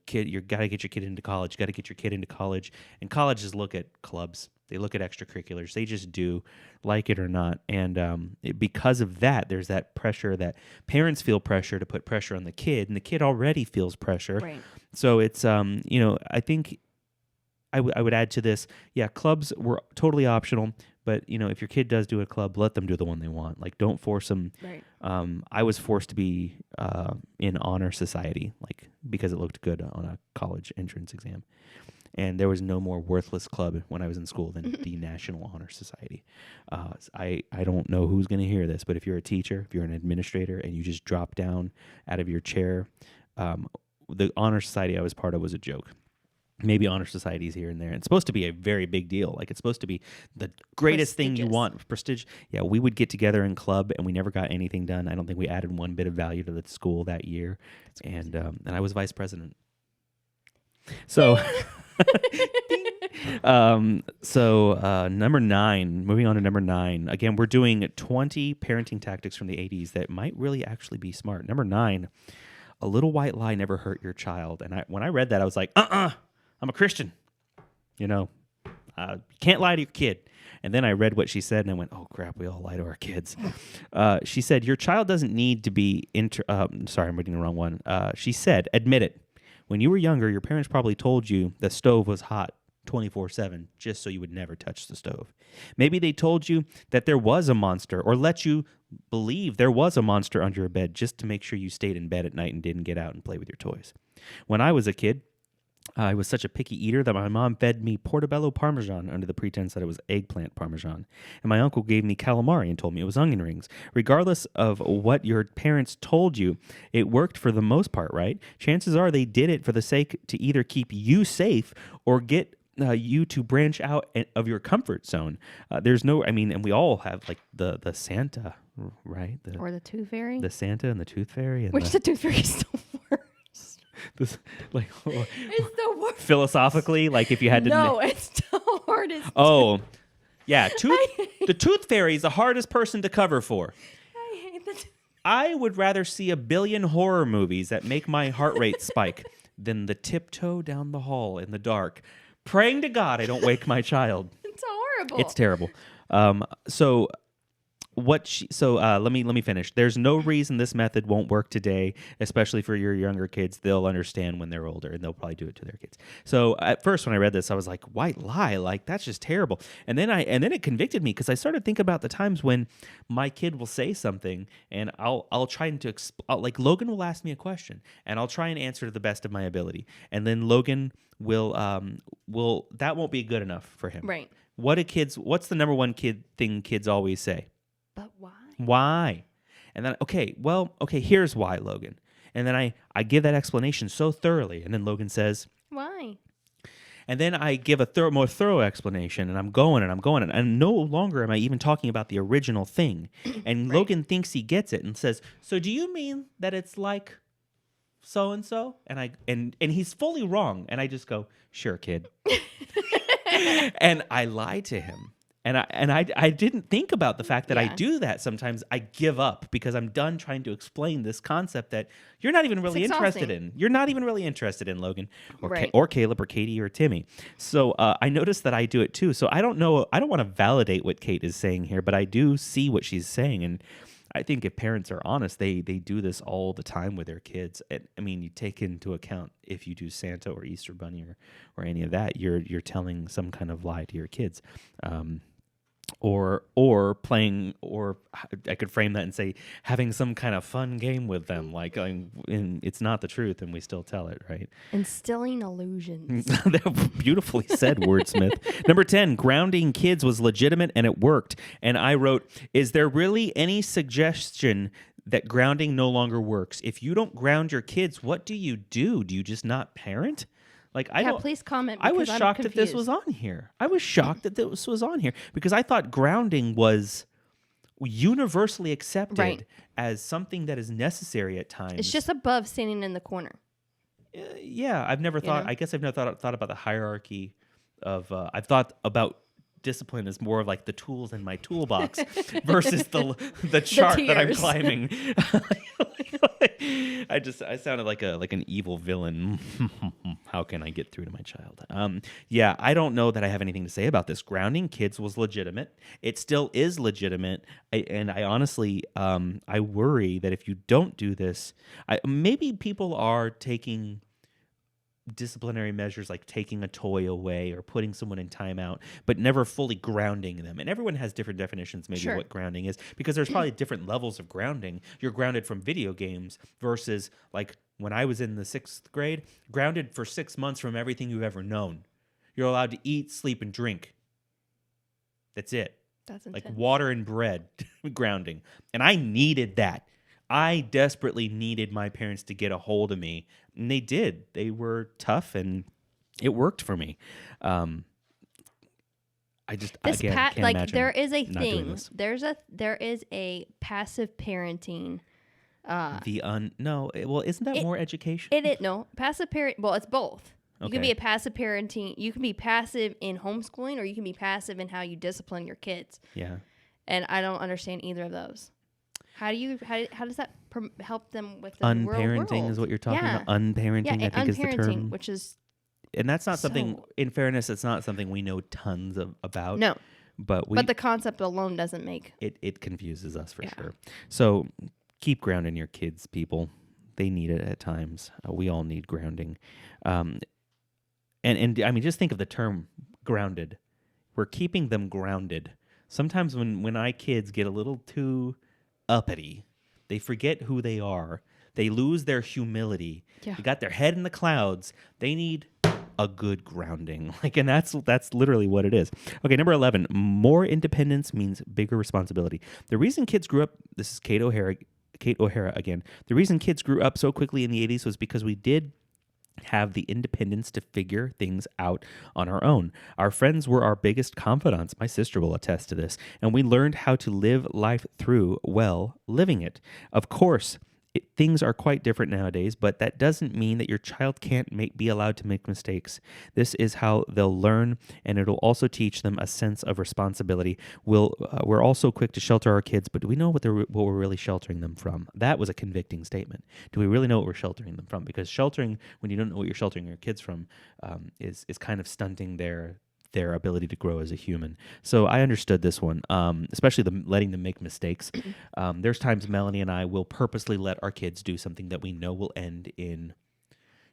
kid, you got to get your kid into college, and colleges look at clubs. They look at extracurriculars. They just do, like it or not. And because of that, there's that pressure that parents feel pressure to put pressure on the kid, and the kid already feels pressure. Right. So it's, I think I would add to this, clubs were totally optional, but, if your kid does do a club, let them do the one they want. Like, don't force them. Right. I was forced to be in honor society, like, because it looked good on a college entrance exam. And there was no more worthless club when I was in school than the National Honor Society. I don't know who's going to hear this, but if you're a teacher, if you're an administrator, and you just drop down out of your chair the honor society I was part of was a joke. Maybe honor societies here and there. It's supposed to be a very big deal. Like, it's supposed to be the greatest thing you want. Prestige. Yeah, we would get together in club, and we never got anything done. I don't think we added one bit of value to the school that year. And I was vice president. So, number 9, moving on to number 9. Again, we're doing 20 parenting tactics from the 80s that might really actually be smart. Number 9, a little white lie never hurt your child. And when I read that, I was like, I'm a Christian. You can't lie to your kid. And then I read what she said, and I went, oh, crap, we all lie to our kids. She said, your child doesn't need to be... sorry, I'm reading the wrong one. She said, admit it. When you were younger, your parents probably told you the stove was hot 24/7 just so you would never touch the stove. Maybe they told you that there was a monster or let you believe there was a monster under your bed just to make sure you stayed in bed at night and didn't get out and play with your toys. When I was a kid, I was such a picky eater that my mom fed me portobello parmesan under the pretense that it was eggplant parmesan. And my uncle gave me calamari and told me it was onion rings. Regardless of what your parents told you, it worked for the most part, right? Chances are they did it for the sake to either keep you safe or get you to branch out of your comfort zone. And we all have like the Santa, right? Or the Tooth Fairy. The Santa and the Tooth Fairy. And the Tooth Fairy is the worst. It's the worst. Philosophically, like if you had to... No, it's the hardest. Oh, yeah. The Tooth Fairy is the hardest person to cover for. I hate the I would rather see a billion horror movies that make my heart rate spike than the tiptoe down the hall in the dark, praying to God I don't wake my child. It's horrible. It's terrible. Let me finish. There's no reason this method won't work today, especially for your younger kids. They'll understand when they're older, and they'll probably do it to their kids. So at first, when I read this, I was like, "White lie? Like that's just terrible." And then it convicted me because I started thinking about the times when my kid will say something, and I'll try to like Logan will ask me a question, and I'll try and answer to the best of my ability, and then Logan will that won't be good enough for him. Right. What's the number one thing kids always say? But why? Why? And then, okay, here's why, Logan. And then I give that explanation so thoroughly. And then Logan says, why? And then I give a more thorough explanation, and I'm going. And no longer am I even talking about the original thing. And right. Logan thinks he gets it and says, so do you mean that it's like so-and-so? And he's fully wrong. And I just go, sure, kid. And I lie to him. And I didn't think about the fact that I do that sometimes. I give up because I'm done trying to explain this concept that you're not even really interested in. You're not even really interested in, Logan, or right. Or Caleb or Katie or Timmy. So I noticed that I do it too. So I don't know. I don't want to validate what Kate is saying here, but I do see what she's saying. And I think if parents are honest, they do this all the time with their kids. I mean, you take into account if you do Santa or Easter Bunny or any of that, you're telling some kind of lie to your kids. Or playing, or I could frame that and say having some kind of fun game with them, like it's not the truth, and we still tell it, right? Instilling illusions. Beautifully said, wordsmith. Number 10, grounding kids was legitimate and it worked. And I wrote, is there really any suggestion that grounding no longer works? If you don't ground your kids, what do you do? Do you just not parent? Like please comment. I was shocked that this was on here. Because I thought grounding was universally accepted as something that is necessary at times. It's just above standing in the corner. Yeah, I've never thought. I guess I've never thought about the hierarchy of. I've thought about discipline as more of like the tools in my toolbox versus the chart that I'm climbing. I sounded like an evil villain. How can I get through to my child? Yeah, I don't know that I have anything to say about this. Grounding kids was legitimate. It still is legitimate. And I honestly, I worry that if you don't do this, maybe people are taking disciplinary measures like taking a toy away or putting someone in timeout, but never fully grounding them. And everyone has different definitions maybe of what grounding is, because there's probably different levels of grounding. You're grounded from video games versus like when I was in the 6th grade, grounded for 6 months from everything you've ever known. You're allowed to eat, sleep, and drink. That's it. That's like intense. Water and bread grounding. And I needed that. I desperately needed my parents to get a hold of me, and they did. They were tough, and it worked for me. I just again can't imagine there is a not doing thing. this. There is a passive parenting. Well, isn't that more education? Passive parent. Well, it's both. You can Okay. be a passive parenting. You can be passive in homeschooling, or you can be passive in how you discipline your kids. Yeah. And I don't understand either of those. How does that help them with the real Unparenting world? is what you're talking Yeah. about. Unparenting, Yeah, I think, is the unparenting, term. which is And that's not something. so- In fairness, it's not something we know tons about. no. But But the concept alone doesn't make. it confuses us for Yeah. sure. So keep grounding your kids, people. They need it at times. We all need grounding. And I mean, just think of the term grounded. We're keeping them grounded. Sometimes when our kids get a little too uppity, they forget who they are. They lose their humility. Yeah. They got their head in the clouds. They need a good grounding. And that's literally what it is. Okay, number 11, more independence means bigger responsibility. The reason kids grew up, this is Kate O'Hara again. The reason kids grew up so quickly in the 80s was because we did have the independence to figure things out on our own. Our friends were our biggest confidants. My sister will attest to this. And we learned how to live life through living it. Of course, things are quite different nowadays, but that doesn't mean that your child can't be allowed to make mistakes. This is how they'll learn, and it'll also teach them a sense of responsibility. We're also quick to shelter our kids, but do we know what we're really sheltering them from? That was a convicting statement. Do we really know what we're sheltering them from? Because sheltering, when you don't know what you're sheltering your kids from, is kind of stunting their ability to grow as a human. So I understood this one, especially letting them make mistakes. There's times Melanie and I will purposely let our kids do something that we know will end in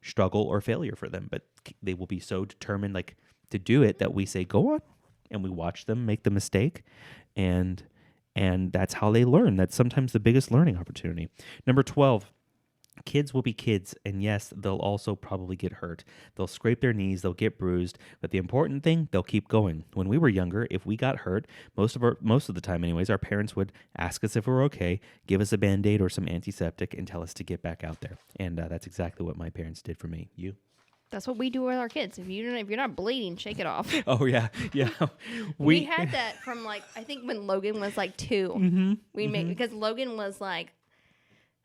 struggle or failure for them, but they will be so determined to do it that we say, go on, and we watch them make the mistake, and that's how they learn. That's sometimes the biggest learning opportunity. Number 12, kids will be kids, and yes, they'll also probably get hurt. They'll scrape their knees, they'll get bruised, but the important thing, they'll keep going. When we were younger, if we got hurt, most of the time anyways, our parents would ask us if we're okay, give us a Band-Aid or some antiseptic, and tell us to get back out there. And that's exactly what my parents did for me. You? That's what we do with our kids. If you're not bleeding, shake it off. Oh yeah. We had that from I think when Logan was 2. Because Logan was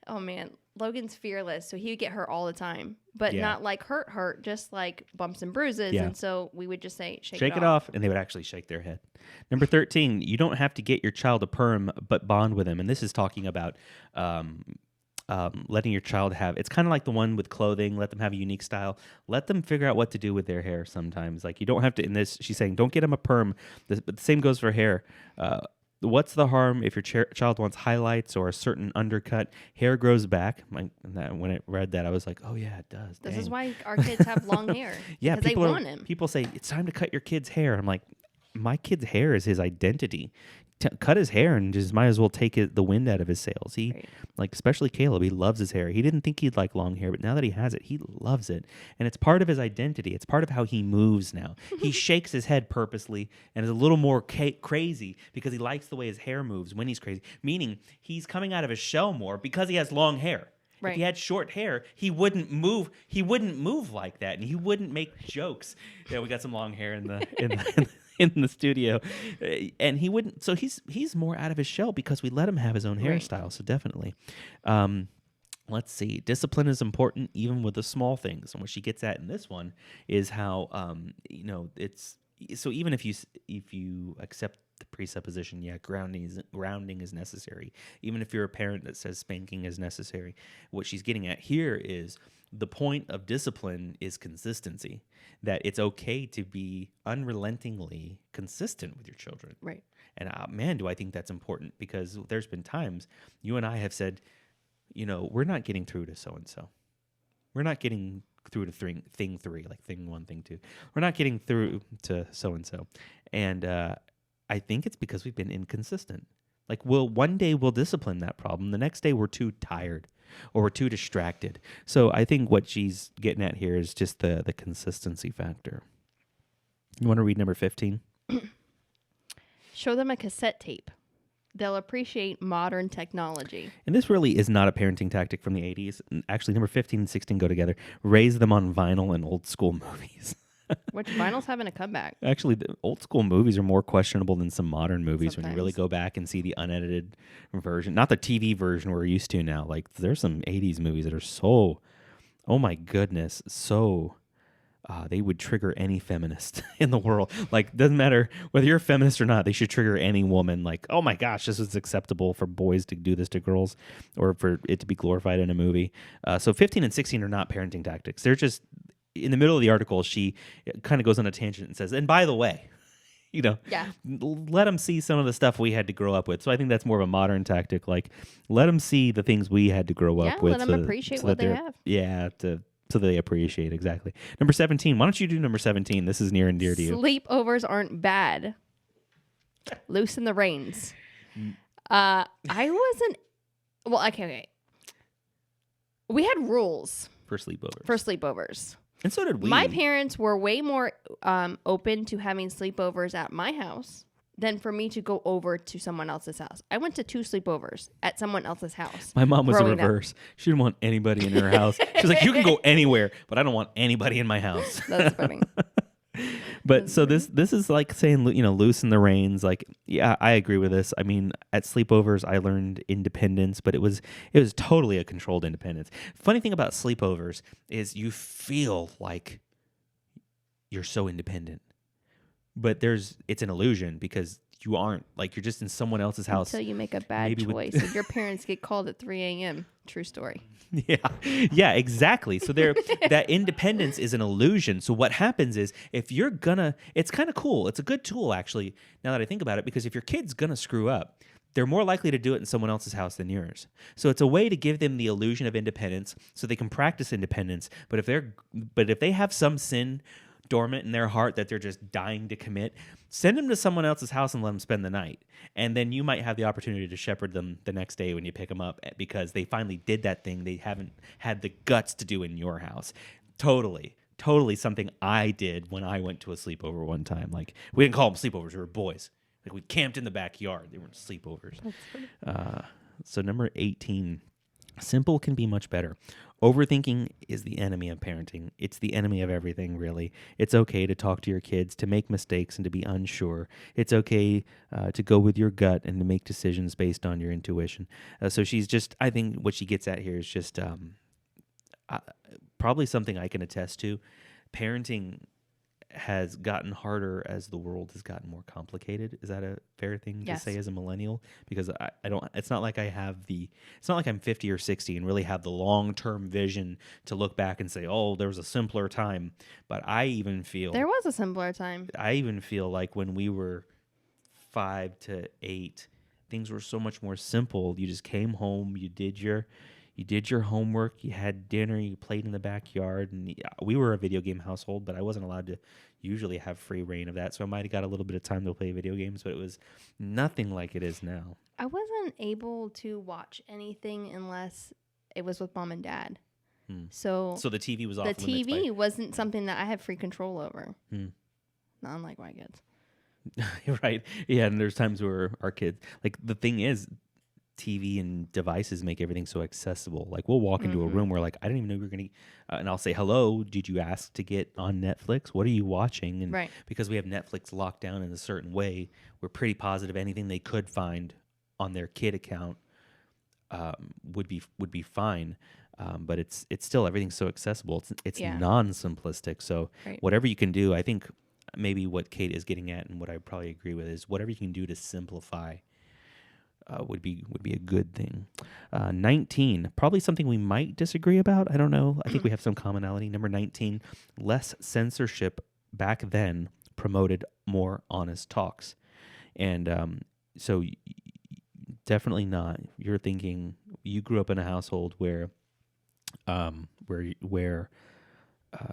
oh man, Logan's fearless, so he would get hurt all the time, but not hurt, just bumps and bruises. Yeah. And so we would just say, shake it off, and they would actually shake their head. Number 13, you don't have to get your child a perm, but bond with him. And this is talking about letting your child have, it's kind of like the one with clothing, let them have a unique style. Let them figure out what to do with their hair sometimes. You don't have to, in this, she's saying, don't get them a perm, but the same goes for hair. What's the harm if your child wants highlights or a certain undercut? Hair grows back. When I read that, I was like, oh, yeah, it does. This Dang. is why our kids have long hair. Yeah, because they want him. People say, it's time to cut your kid's hair. I'm like, my kid's hair is his identity. Cut his hair and just might as well take the wind out of his sails. He, especially Caleb, he loves his hair. He didn't think he'd like long hair, but now that he has it, he loves it. And it's part of his identity. It's part of how he moves now. He shakes his head purposely and is a little more crazy because he likes the way his hair moves when he's crazy, meaning he's coming out of his shell more because he has long hair. Right. If he had short hair, he wouldn't move. He wouldn't move like that, and he wouldn't make jokes. Yeah, we got some long hair in the studio, and he wouldn't. So he's more out of his shell because we let him have his own hairstyle. So definitely, let's see. Discipline is important even with the small things, and what she gets at in this one is how it's so even if you accept the presupposition, grounding is necessary. Even if you're a parent that says spanking is necessary, what she's getting at here is the point of discipline is consistency. That it's okay to be unrelentingly consistent with your children. Right. And man, do I think that's important, because there's been times you and I have said, we're not getting through to so and so. We're not getting through to thing 3, like thing 1, thing 2. We're not getting through to so and so, and I think it's because we've been inconsistent. One day we'll discipline that problem. The next day we're too tired or we're too distracted. So I think what she's getting at here is just the consistency factor. You want to read number 15? Show them a cassette tape. they'll appreciate modern technology. And this really is not a parenting tactic from the 80s. Actually, number 15 and 16 go together. Raise them on vinyl and old school movies. Which vinyl's having a comeback. Actually, the old school movies are more questionable than some modern movies when you really Sometimes. go back and see the unedited version. Not the TV version we're used to now. Like, there's some 80s movies that are so, oh my goodness, so... they would trigger any feminist in the world. Like, doesn't matter whether you're a feminist or not, they should trigger any woman. Like, oh my gosh, this is acceptable for boys to do this to girls or for it to be glorified in a movie. So 15 and 16 are not parenting tactics. They're just, in the middle of the article, she kind of goes on a tangent and says, and by the way, Yeah. let them see some of the stuff we had to grow up with. So I think that's more of a modern tactic. Like, let them see the things we had to grow up with. Let them appreciate what they have. Yeah, so they appreciate, exactly. Number 17. Why don't you do number 17? This is near and dear to you. Sleepovers aren't bad. Loosen the reins. I wasn't... Well, okay. We had rules For sleepovers. for sleepovers. And so did we. My parents were way more open to having sleepovers at my house than for me to go over to someone else's house. I went to 2 sleepovers at someone else's house. My mom was the growing up. reverse. She didn't want anybody in her house. She was like, you can go anywhere, but I don't want anybody in my house. That's funny. But so this is like saying, loosen the reins. Like, yeah, I agree with this. I mean, at sleepovers, I learned independence, but it was totally a controlled independence. Funny thing about sleepovers is you feel like you're so independent, but it's an illusion because you aren't. Like, you're just in someone else's house. Until you make a bad Maybe with- choice and your parents get called at 3 a.m. True story. Yeah, exactly. So that independence is an illusion. So what happens is if you're it's kind of cool. It's a good tool, actually, now that I think about it, because if your kid's gonna screw up, they're more likely to do it in someone else's house than yours. So it's a way to give them the illusion of independence so they can practice independence. But if they have some sin dormant in their heart that they're just dying to commit, send them to someone else's house and let them spend the night. And then you might have the opportunity to shepherd them the next day when you pick them up because they finally did that thing they haven't had the guts to do in your house. Totally something I did when I went to a sleepover one time. Like, we didn't call them sleepovers, we were boys. Like, we camped in the backyard. They weren't sleepovers. So number 18, simple can be much better. Overthinking is the enemy of parenting. It's the enemy of everything, really. It's okay to talk to your kids, to make mistakes, and to be unsure. It's okay to go with your gut and to make decisions based on your intuition. So she's just, I think what she gets at here is just probably something I can attest to. Parenting has gotten harder as the world has gotten more complicated. Is that a fair thing Yes. to say as a millennial? Because I don't, it's not like it's not like I'm 50 or 60 and really have the long-term vision to look back and say, oh, there was a simpler time. But I even feel There was a simpler time. I even feel like when we were 5 to 8, things were so much more simple. You just came home, you did your homework, you had dinner, you played in the backyard, and we were a video game household, but I wasn't allowed to usually have free reign of that, so I might have got a little bit of time to play video games, but it was nothing like it is now. I wasn't able to watch anything unless it was with mom and dad. So the TV was off. the TV wasn't something that I had free control over. Not unlike my kids. Right. Yeah, and there's times where our kids, like, the thing is, TV and devices make everything so accessible. Like, we'll walk into a room where, like, I didn't even know we were going to, and I'll say, hello, did you ask to get on Netflix? What are you watching? And Right. because we have Netflix locked down in a certain way, we're pretty positive anything they could find on their kid account would be fine. But it's still, everything's so accessible. It's Yeah. non-simplistic. So Right. whatever you can do, I think maybe what Kate is getting at and what I probably agree with is whatever you can do to simplify would be a good thing. 19, probably something we might disagree about. I don't know. I think we have some commonality. Number 19, less censorship back then promoted more honest talks. And so definitely not. You're thinking you grew up in a household where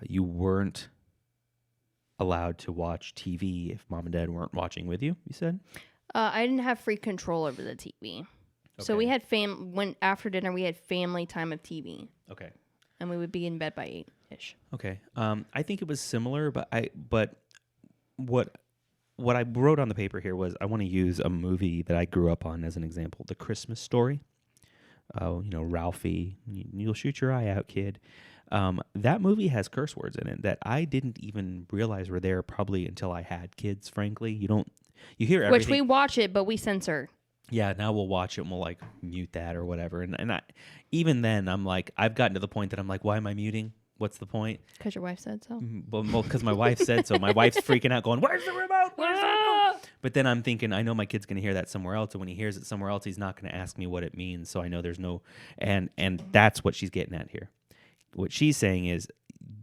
you weren't allowed to watch TV if mom and dad weren't watching with you, you said? I didn't have free control over the TV. So we had after dinner, we had family time of TV. Okay. And we would be in bed by 8-ish. Okay. I think it was similar, but what what I wrote on the paper here was I want to use a movie that I grew up on as an example, The Christmas Story. Ralphie, you'll shoot your eye out, kid. That movie has curse words in it that I didn't even realize were there probably until I had kids, frankly. You hear everything. Which we watch it, but we censor. Yeah, now we'll watch it and we'll like mute that or whatever. And even then, I'm like, I've gotten to the point that I'm like, why am I muting? What's the point? Because your wife said so. Well, because my wife said so. My wife's freaking out going, where's the remote? Where's the remote? But then I'm thinking, I know my kid's going to hear that somewhere else. And when he hears it somewhere else, he's not going to ask me what it means. So I know there's no, and that's what she's getting at here. What she's saying is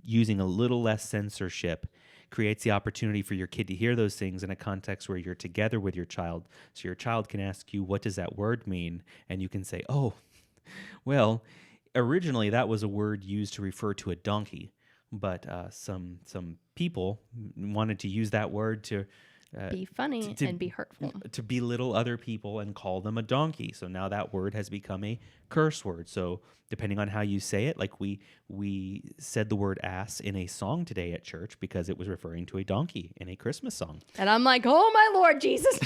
using a little less censorship creates the opportunity for your kid to hear those things in a context where you're together with your child. So your child can ask you, what does that word mean? And you can say, oh, well, originally that was a word used to refer to a donkey, but some people wanted to use that word to Be funny and be hurtful. to belittle other people and call them a donkey. So now that word has become a curse word. So depending on how you say it, like we said the word ass in a song today at church because it was referring to a donkey in a Christmas song. And I'm like, oh my Lord Jesus.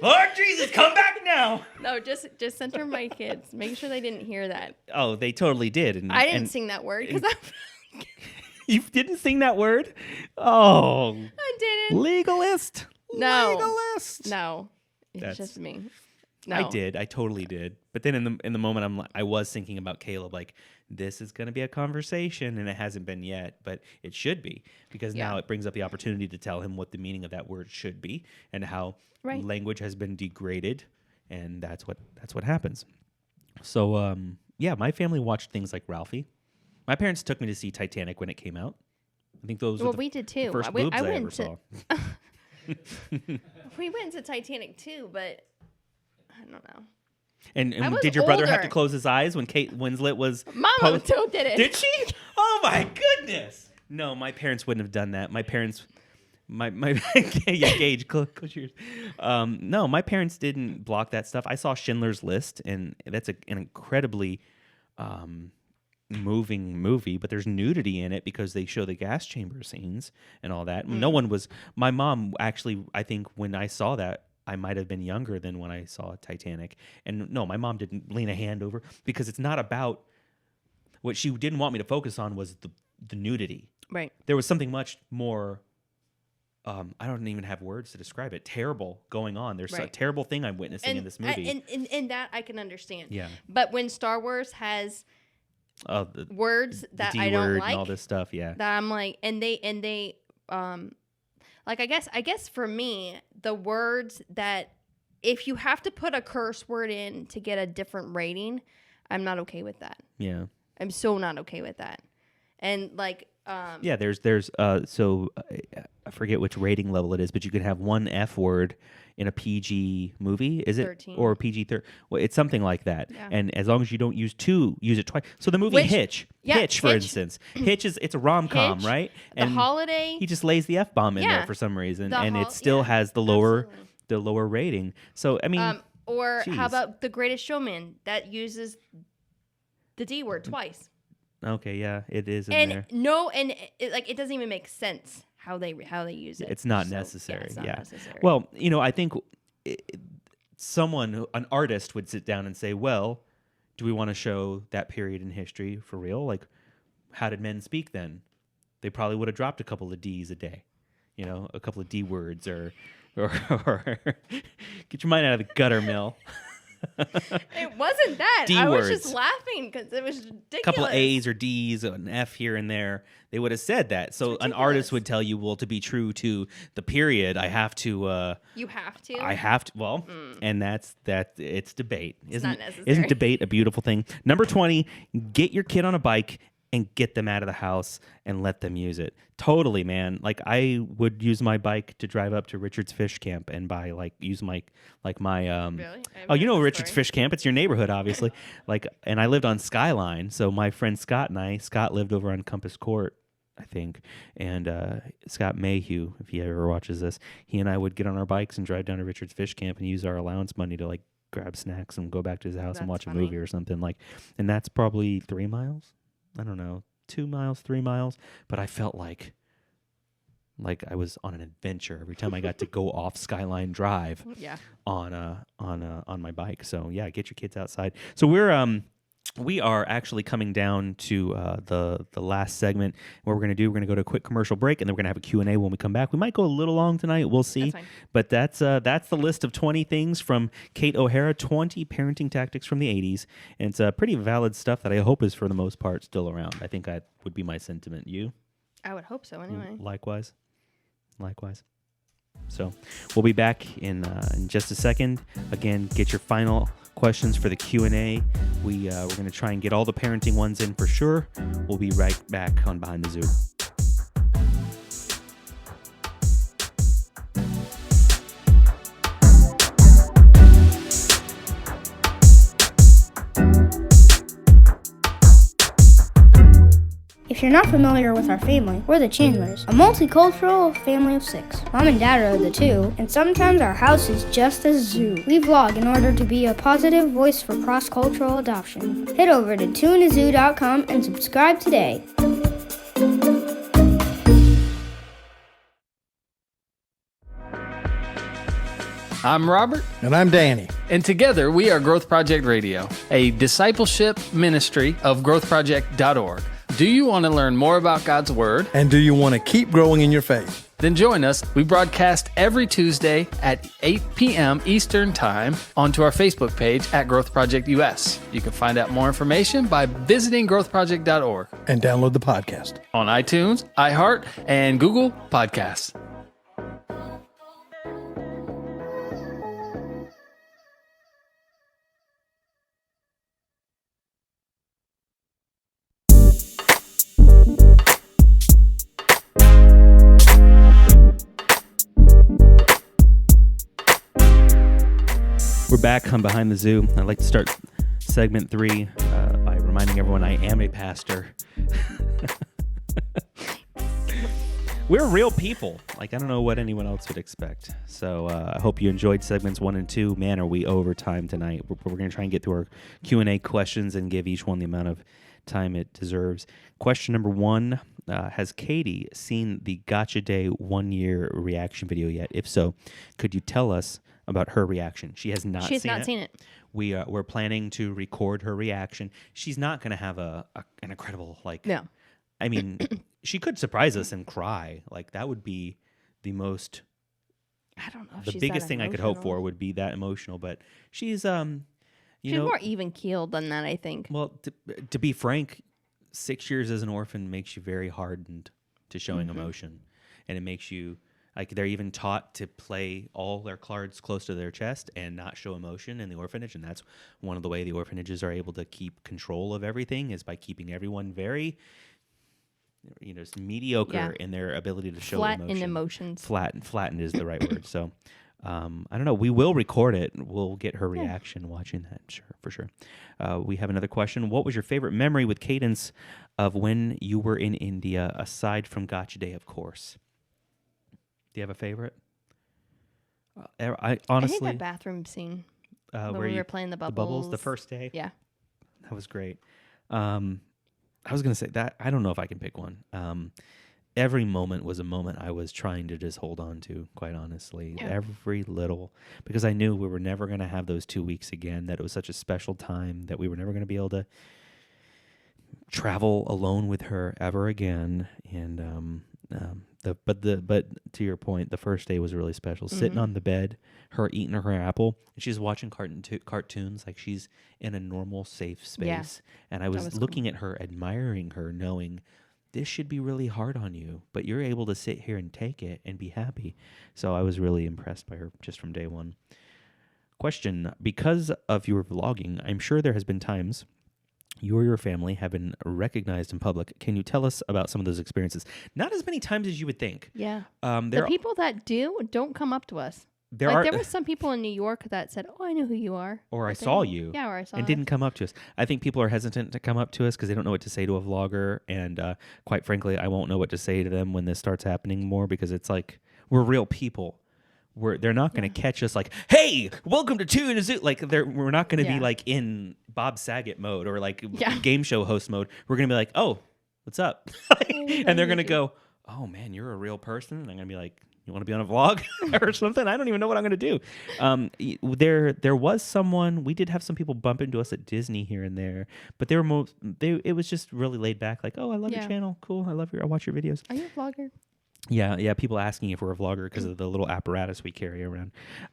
Lord Jesus, come back now. No, just center my kids. Make sure they didn't hear that. Oh, they totally did. And I didn't sing that word because You didn't sing that word? Oh. I didn't. Legalist. No. Legalist. No. It's That's- just me. No. I did. I totally did. But then in the moment, I was thinking about Caleb. Like, this is going to be a conversation, and it hasn't been yet, but it should be because now it brings up the opportunity to tell him what the meaning of that word should be and how language has been degraded, and that's what happens. So, my family watched things like Ralphie. My parents took me to see Titanic when it came out. I think those were we did too. the first boobs I ever saw. We went to Titanic too, but I don't know. And I was did your brother have to older. close his eyes when Kate Winslet was... Mama too did it. Did she? Oh, my goodness. No, my parents wouldn't have done that. My parents... Gage, close your ears. No, my parents didn't block that stuff. I saw Schindler's List, and that's an incredibly moving movie, but there's nudity in it because they show the gas chamber scenes and all that. No one was... My mom, actually, I think when I saw that, I might have been younger than when I saw Titanic. And no, my mom didn't lean a hand over because it's not about... What she didn't want me to focus on was the nudity. Right. There was something much more... I don't even have words to describe it. Terrible going on. There's a terrible thing I'm witnessing in this movie. And that I can understand. Yeah. But when Star Wars has words that the I don't D-word like, and all this stuff, yeah. that I'm like, and they like, I guess for me, the words that if you have to put a curse word in to get a different rating, I'm not okay with that. Yeah. I'm so not okay with that. And like, yeah, there's so I forget which rating level it is, but you can have one F word in a PG movie, is it? 13. Or PG 13? Well, it's something like that. Yeah. And as long as you don't use it twice. So the movie Hitch, for instance, it's a rom-com, Hitch, right? The Holiday. He just lays the F-bomb in there for some reason, and it still has the lower rating. So I mean, or geez. how about The Greatest Showman that uses the D word twice? Okay, yeah, it is in there. It doesn't even make sense how they use it. It's not necessary. It's not necessary. Well, I think an artist would sit down and say, well, do we want to show that period in history for real? Like, how did men speak then? They probably would have dropped a couple of D's a day, a couple of D words or get your mind out of the gutter, Mill. It wasn't that. D I was words. just laughing because it was ridiculous. A couple of A's or D's, an F here and there. They would have said that. So an artist would tell you, well, to be true to the period, I have to... You have to? I have to. Well, and it's debate. It's not necessary. Isn't debate a beautiful thing? Number 20, get your kid on a bike and get them out of the house and let them use it. Totally, man. Like, I would use my bike to drive up to Richard's Fish Camp and use my Really? Oh, you know Richard's Fish Camp. It's your neighborhood, obviously. And I lived on Skyline, so my friend Scott lived over on Compass Court, I think. And Scott Mayhew, if he ever watches this, he and I would get on our bikes and drive down to Richard's Fish Camp and use our allowance money to grab snacks and go back to his house and watch a movie or something. And that's probably 3 miles. I don't know, 2 miles, 3 miles. But I felt like like I was on an adventure every time I got to go off Skyline Drive Yeah. on my bike. So yeah, get your kids outside. So we are actually coming down to the last segment. What we're going to do, we're going to go to a quick commercial break, and then we're going to have a Q&A when we come back. We might go a little long tonight. We'll see. That's fine. But that's the list of 20 things from Kate O'Hara, 20 parenting tactics from the 80s. And it's pretty valid stuff that I hope is, for the most part, still around. I think that would be my sentiment. You? I would hope so anyway. Likewise. So we'll be back in just a second. Again, get your final questions for the Q&A. We're going to try and get all the parenting ones in for sure. We'll be right back on Behind the Zoo. If you're not familiar with our family, we're the Chandlers, a multicultural family of 6. Mom and Dad are the 2, and sometimes our house is just a zoo. We vlog in order to be a positive voice for cross-cultural adoption. Head over to tuneazoo.com and subscribe today. I'm Robert. And I'm Danny. And together we are Growth Project Radio, a discipleship ministry of growthproject.org. Do you want to learn more about God's Word? And do you want to keep growing in your faith? Then join us. We broadcast every Tuesday at 8 p.m. Eastern Time onto our Facebook page at Growth Project US. You can find out more information by visiting growthproject.org. And download the podcast On iTunes, iHeart, and Google Podcasts. We're back on Behind the Zoo. I'd like to start segment 3 by reminding everyone I am a pastor. We're real people. Like, I don't know what anyone else would expect. So I hope you enjoyed segments 1 and 2. Man, are we over time tonight. We're going to try and get through our Q&A questions and give each one the amount of time it deserves. Question number 1, has Katie seen the Gotcha Day 1-year reaction video yet? If so, could you tell us about her reaction? She has not seen it. We're planning to record her reaction. She's not going to have an incredible, No. I mean, she could surprise us and cry. Like, that would be the most, I don't know if the she's biggest that thing I could hope emotional. for would be that emotional. But she's, She's more even keeled than that, I think. well, to be frank, 6 years as an orphan makes you very hardened to showing emotion. And it makes you, like, they're even taught to play all their cards close to their chest and not show emotion in the orphanage. And that's one of the way the orphanages are able to keep control of everything, is by keeping everyone very, mediocre in their ability to show Flat emotion. in emotions. Flattened is the right word. So, I don't know. We will record it. We'll get her reaction watching that, for sure. We have another question. What was your favorite memory with Cadence of when you were in India, aside from Gotcha Day, of course? Do you have a favorite? I honestly, I think that bathroom scene when where we were playing the bubbles. the first day. Yeah. That was great. I was going to say that I don't know if I can pick one. Every moment was a moment I was trying to just hold on to, quite honestly. Yeah. Every little, because I knew we were never going to have those 2 weeks again, that it was such a special time, that we were never going to be able to travel alone with her ever again. And but to your point, the first day was really special. Sitting on the bed, her eating her apple, and she's watching cartoons like she's in a normal, safe space. Yeah. And I was looking at her, admiring her, knowing this should be really hard on you, but you're able to sit here and take it and be happy. So I was really impressed by her just from day one. Question: because of your vlogging, I'm sure there has been times you or your family have been recognized in public. Can you tell us about some of those experiences? Not as many times as you would think. Yeah. There The people that don't come up to us. there There are, were some people in New York that said, "Oh, I know who you are," or I but they saw didn't- you. Yeah, or I saw and us. didn't come up to us. I think people are hesitant to come up to us because they don't know what to say to a vlogger. And quite frankly, I won't know what to say to them when this starts happening more, because it's like, we're real people. They're not going to catch us like, hey, welcome to Two in a Zoo. Like, we're not going to be like in Bob Saget mode or like game show host mode. We're going to be like, oh, what's up? And they're going to go, oh man, you're a real person. And I'm gonna be like, you want to be on a vlog or something? I don't even know what I'm gonna do. There was someone. We did have some people bump into us at Disney here and there, but they were it was just really laid back. Like, oh, I love your channel. Cool. I watch your videos. Are you a vlogger? Yeah. People asking if we're a vlogger because of the little apparatus we carry around.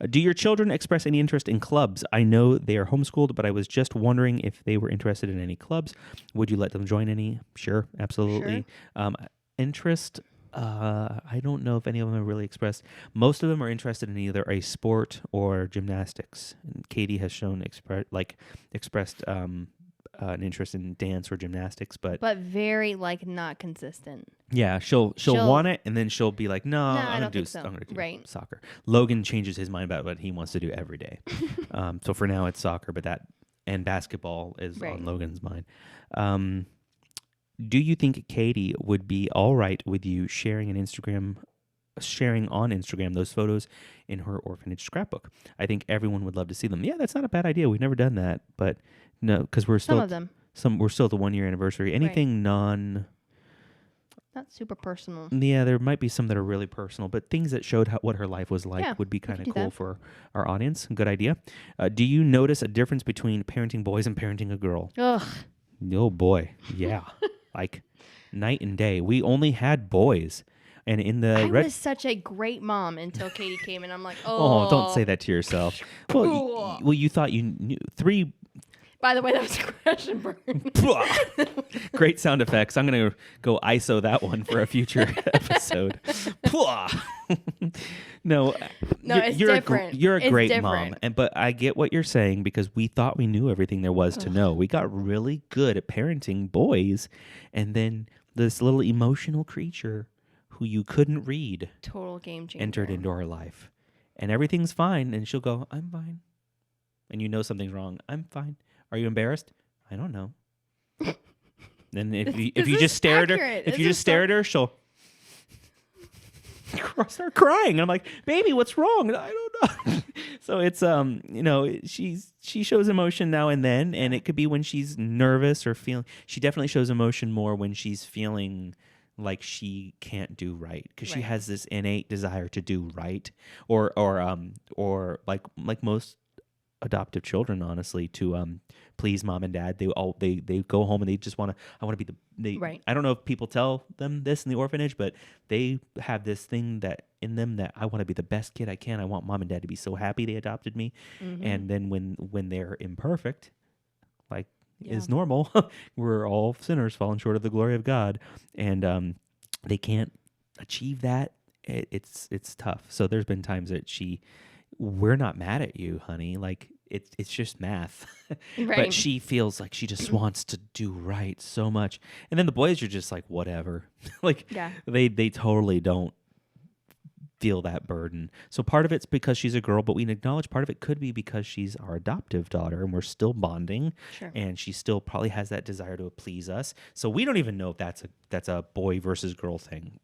Do your children express any interest in clubs? I know they are homeschooled, but I was just wondering if they were interested in any clubs. Would you let them join any? Sure, absolutely. Interest. I don't know if any of them have really expressed. Most of them are interested in either a sport or gymnastics. And Katie has shown expressed an interest in dance or gymnastics, but very like not consistent. Yeah, she'll want it, and then she'll be like, "No, I I'm don't think gonna do Right. soccer." Logan changes his mind about what he wants to do every day. So for now, it's soccer, but and basketball is on Logan's mind. Do you think Katie would be all right with you sharing on Instagram those photos in her orphanage scrapbook? I think everyone would love to see them. Yeah, that's not a bad idea. We've never done that, but no, because we're still Some of them. We're still at the 1 year anniversary. Anything not super personal. Yeah, there might be some that are really personal, but things that showed what her life was like would be kind of cool that. for our audience. Good idea. Do you notice a difference between parenting boys and parenting a girl? Ugh. Oh boy, yeah, like night and day. We only had boys, and in the I was such a great mom until Katie came, and I'm like, oh, don't say that to yourself. Well, you thought you knew 3. By the way, that was crash and burn. Great sound effects. I'm going to go ISO that one for a future episode. No, it's you're different. You're a It's great different. mom, but I get what you're saying because we thought we knew everything there was to know. We got really good at parenting boys, and then this little emotional creature who you couldn't read Total game changer. entered into our life, and everything's fine, and she'll go, "I'm fine," and you know something's wrong. I'm fine. Are you embarrassed? I don't know. Then if you just stare at her, she'll start crying. And I'm like, "Baby, what's wrong?" And I don't know. So it's she shows emotion now and then, and it could be when she's nervous or feeling. She definitely shows emotion more when she's feeling like she can't do right because she has this innate desire to do right, or like most adoptive children, honestly, to please mom and dad. They go home and they just want to. I want to be I don't know if people tell them this in the orphanage, but they have this thing that in them that I want to be the best kid I can. I want mom and dad to be so happy they adopted me. Mm-hmm. And then when they're imperfect, like is normal, we're all sinners falling short of the glory of God, and they can't achieve that. It's tough. So there's been times that we're not mad at you, honey. Like it's just math. Right. But she feels like she just wants to do right so much. And then the boys are just like, whatever. Like they totally don't feel that burden. So part of it's because she's a girl, but we acknowledge part of it could be because she's our adoptive daughter and we're still bonding. Sure. And she still probably has that desire to please us. So we don't even know if that's a boy versus girl thing.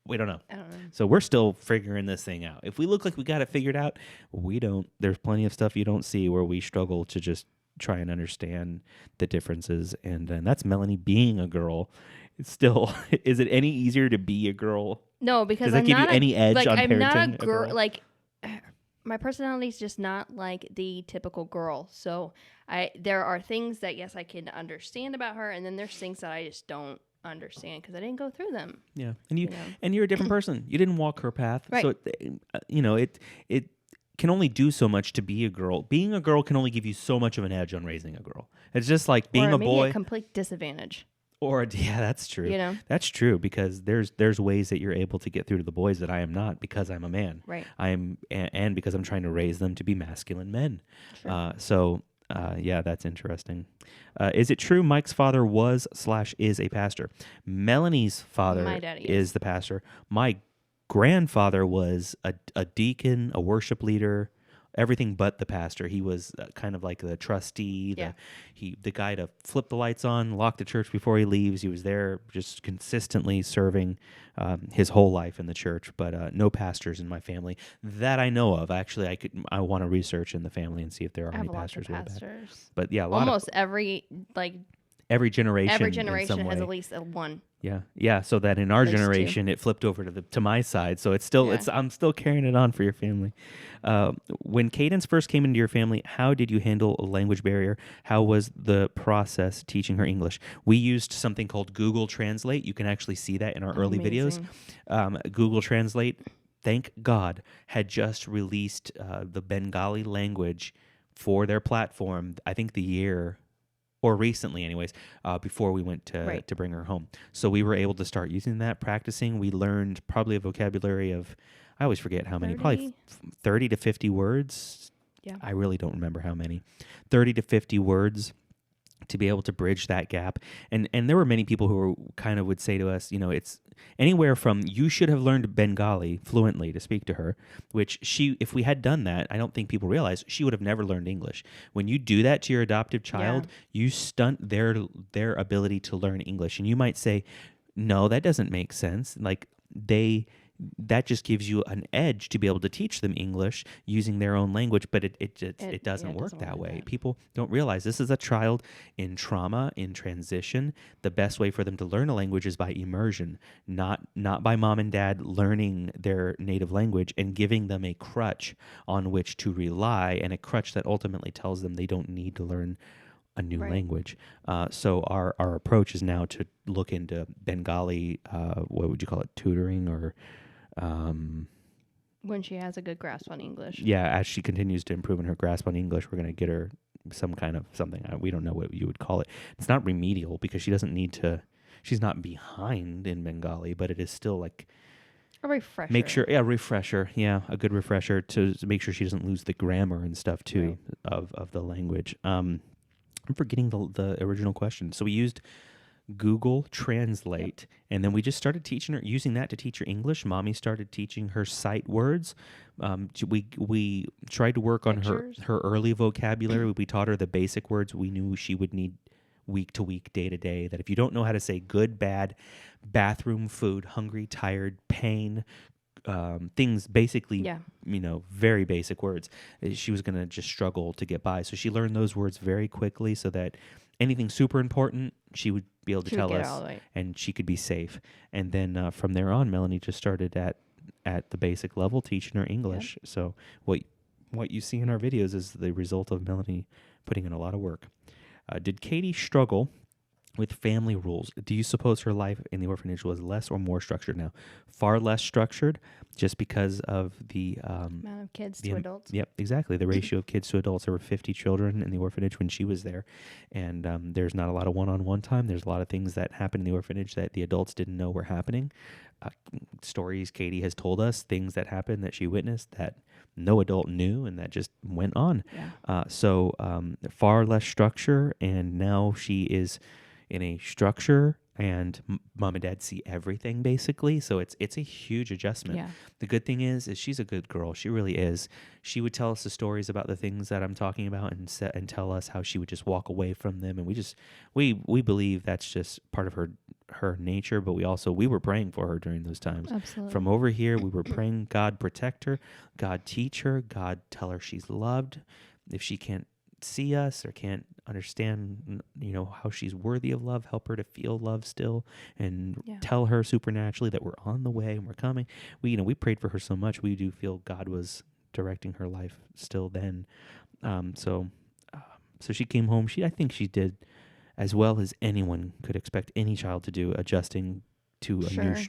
We don't know. I don't know. So we're still figuring this thing out. If we look like we got it figured out, we don't. There's plenty of stuff you don't see where we struggle to just try and understand the differences. And that's Melanie being a girl. It's still, is it any easier to be a girl? No, because does that give you any edge on I'm parenting not a girl? Like my personality is just not like the typical girl. So there are things that yes I can understand about her, and then there's things that I just don't understand because I didn't go through them. Yeah, and you're a different person. You didn't walk her path, right? So it can only do so much to be a girl. Being a girl can only give you so much of an edge on raising a girl. It's just like being a boy. A complete disadvantage. Or that's true. You know, that's true because there's ways that you're able to get through to the boys that I am not because I'm a man. Right. And because I'm trying to raise them to be masculine men. Sure. Yeah, that's interesting. Is it true Mike's father was/is a pastor? Melanie's father is the pastor. My grandfather was a deacon, a worship leader, everything but the pastor. He was kind of like the trustee, the guy to flip the lights on, lock the church before he leaves. He was there just consistently serving his whole life in the church, but no pastors in my family that I know of. Actually, I want to research in the family and see if there are any pastors. Lots of pastors. But yeah, almost every like every generation. Every in some generation has way. at least a one. Yeah. So that in our At least two. generation, it flipped over to my side. So it's still Yeah. I'm still carrying it on for your family. When Cadence first came into your family, how did you handle a language barrier? How was the process teaching her English? We used something called Google Translate. You can actually see that in our early videos. Google Translate, thank God, had just released the Bengali language for their platform. I think the year, or recently anyways, before we went to bring her home. So we were able to start using that, practicing. We learned probably a vocabulary of, I always forget how many, probably 30 to 50 words. Yeah. I really don't remember how many. 30 to 50 words to be able to bridge that gap. And there were many people who were kind of would say to us, it's anywhere from you should have learned Bengali fluently to speak to her, which if we had done that, I don't think people realize she would have never learned English. When you do that to your adoptive child, you stunt their ability to learn English. And you might say, no, that doesn't make sense. Like that just gives you an edge to be able to teach them English using their own language, but it doesn't work that way. People don't realize this is a child in trauma, in transition. The best way for them to learn a language is by immersion, not by mom and dad learning their native language and giving them a crutch on which to rely, and a crutch that ultimately tells them they don't need to learn a new language. So our approach is now to look into Bengali, what would you call it, tutoring or... when she has a good grasp on English. Yeah, as she continues to improve in her grasp on English, we're going to get her some kind of something. We don't know what you would call it. It's not remedial because she doesn't need to, she's not behind in Bengali, but it is still like... A refresher. Refresher. Yeah, a good refresher to make sure she doesn't lose the grammar and stuff too of the language. I'm forgetting the original question. So we used Google Translate, and then we just started teaching her, using that to teach her English. Mommy started teaching her sight words. We tried to work on her early vocabulary. We taught her the basic words we knew she would need week to week, day to day, that if you don't know how to say good, bad, bathroom, food, hungry, tired, pain, things basically, very basic words, she was going to just struggle to get by. So she learned those words very quickly so that anything super important, she would be able to tell us, and she could be safe. And then from there on, Melanie just started at the basic level teaching her English. Yep. So what you see in our videos is the result of Melanie putting in a lot of work. Did Katie struggle with family rules? Do you suppose her life in the orphanage was less or more structured now? Far less structured, just because of the amount of kids to adults. Yep, exactly. The ratio of kids to adults. There were 50 children in the orphanage when she was there, and there's not a lot of one-on-one time. There's a lot of things that happen in the orphanage that the adults didn't know were happening. Stories Katie has told us, things that happened that she witnessed that no adult knew, and that just went on. Yeah. So far less structure, and now she is in a structure, and mom and dad see everything basically. So it's a huge adjustment. Yeah. The good thing is she's a good girl. She really is. She would tell us the stories about the things that I'm talking about and tell us how she would just walk away from them. And we believe that's just part of her nature, but we were praying for her during those times. Absolutely. From over here, we were praying, God protect her, God teach her, God tell her she's loved. If she can't see us or can't understand, how she's worthy of love, help her to feel love still, and tell her supernaturally that we're on the way and we're coming. We prayed for her so much. We do feel God was directing her life still then. So she came home. I think she did as well as anyone could expect any child to do, adjusting to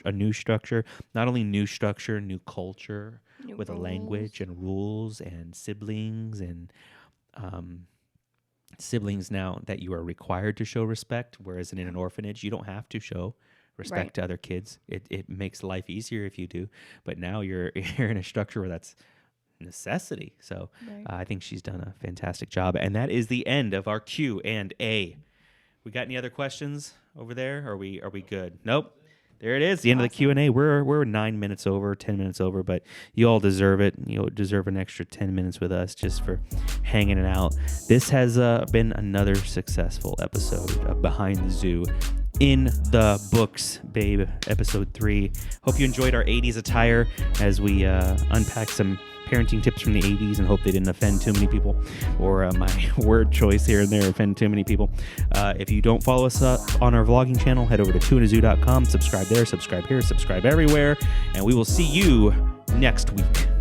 a new structure. Not only new structure, new culture, with rules. A language and rules and siblings and siblings now that you are required to show respect, whereas in an orphanage you don't have to show respect to other kids. It makes life easier if you do, but now you're in a structure where that's necessity. So I think she's done a fantastic job, and that is the end of our Q&A. We got any other questions over there? Are we good? Nope. There it is, the end of the Q&A. We're 9 minutes over, 10 minutes over, but you all deserve it. You deserve an extra 10 minutes with us just for hanging it out. This has been another successful episode of Behind the Zoo. In the books, babe, episode 3. Hope you enjoyed our 80s attire as we unpack some parenting tips from the 80s and hope they didn't offend too many people, or my word choice here and there offend too many people. If you don't follow us on our vlogging channel, head over to twoinazoo.com, subscribe there, subscribe here, subscribe everywhere, and we will see you next week.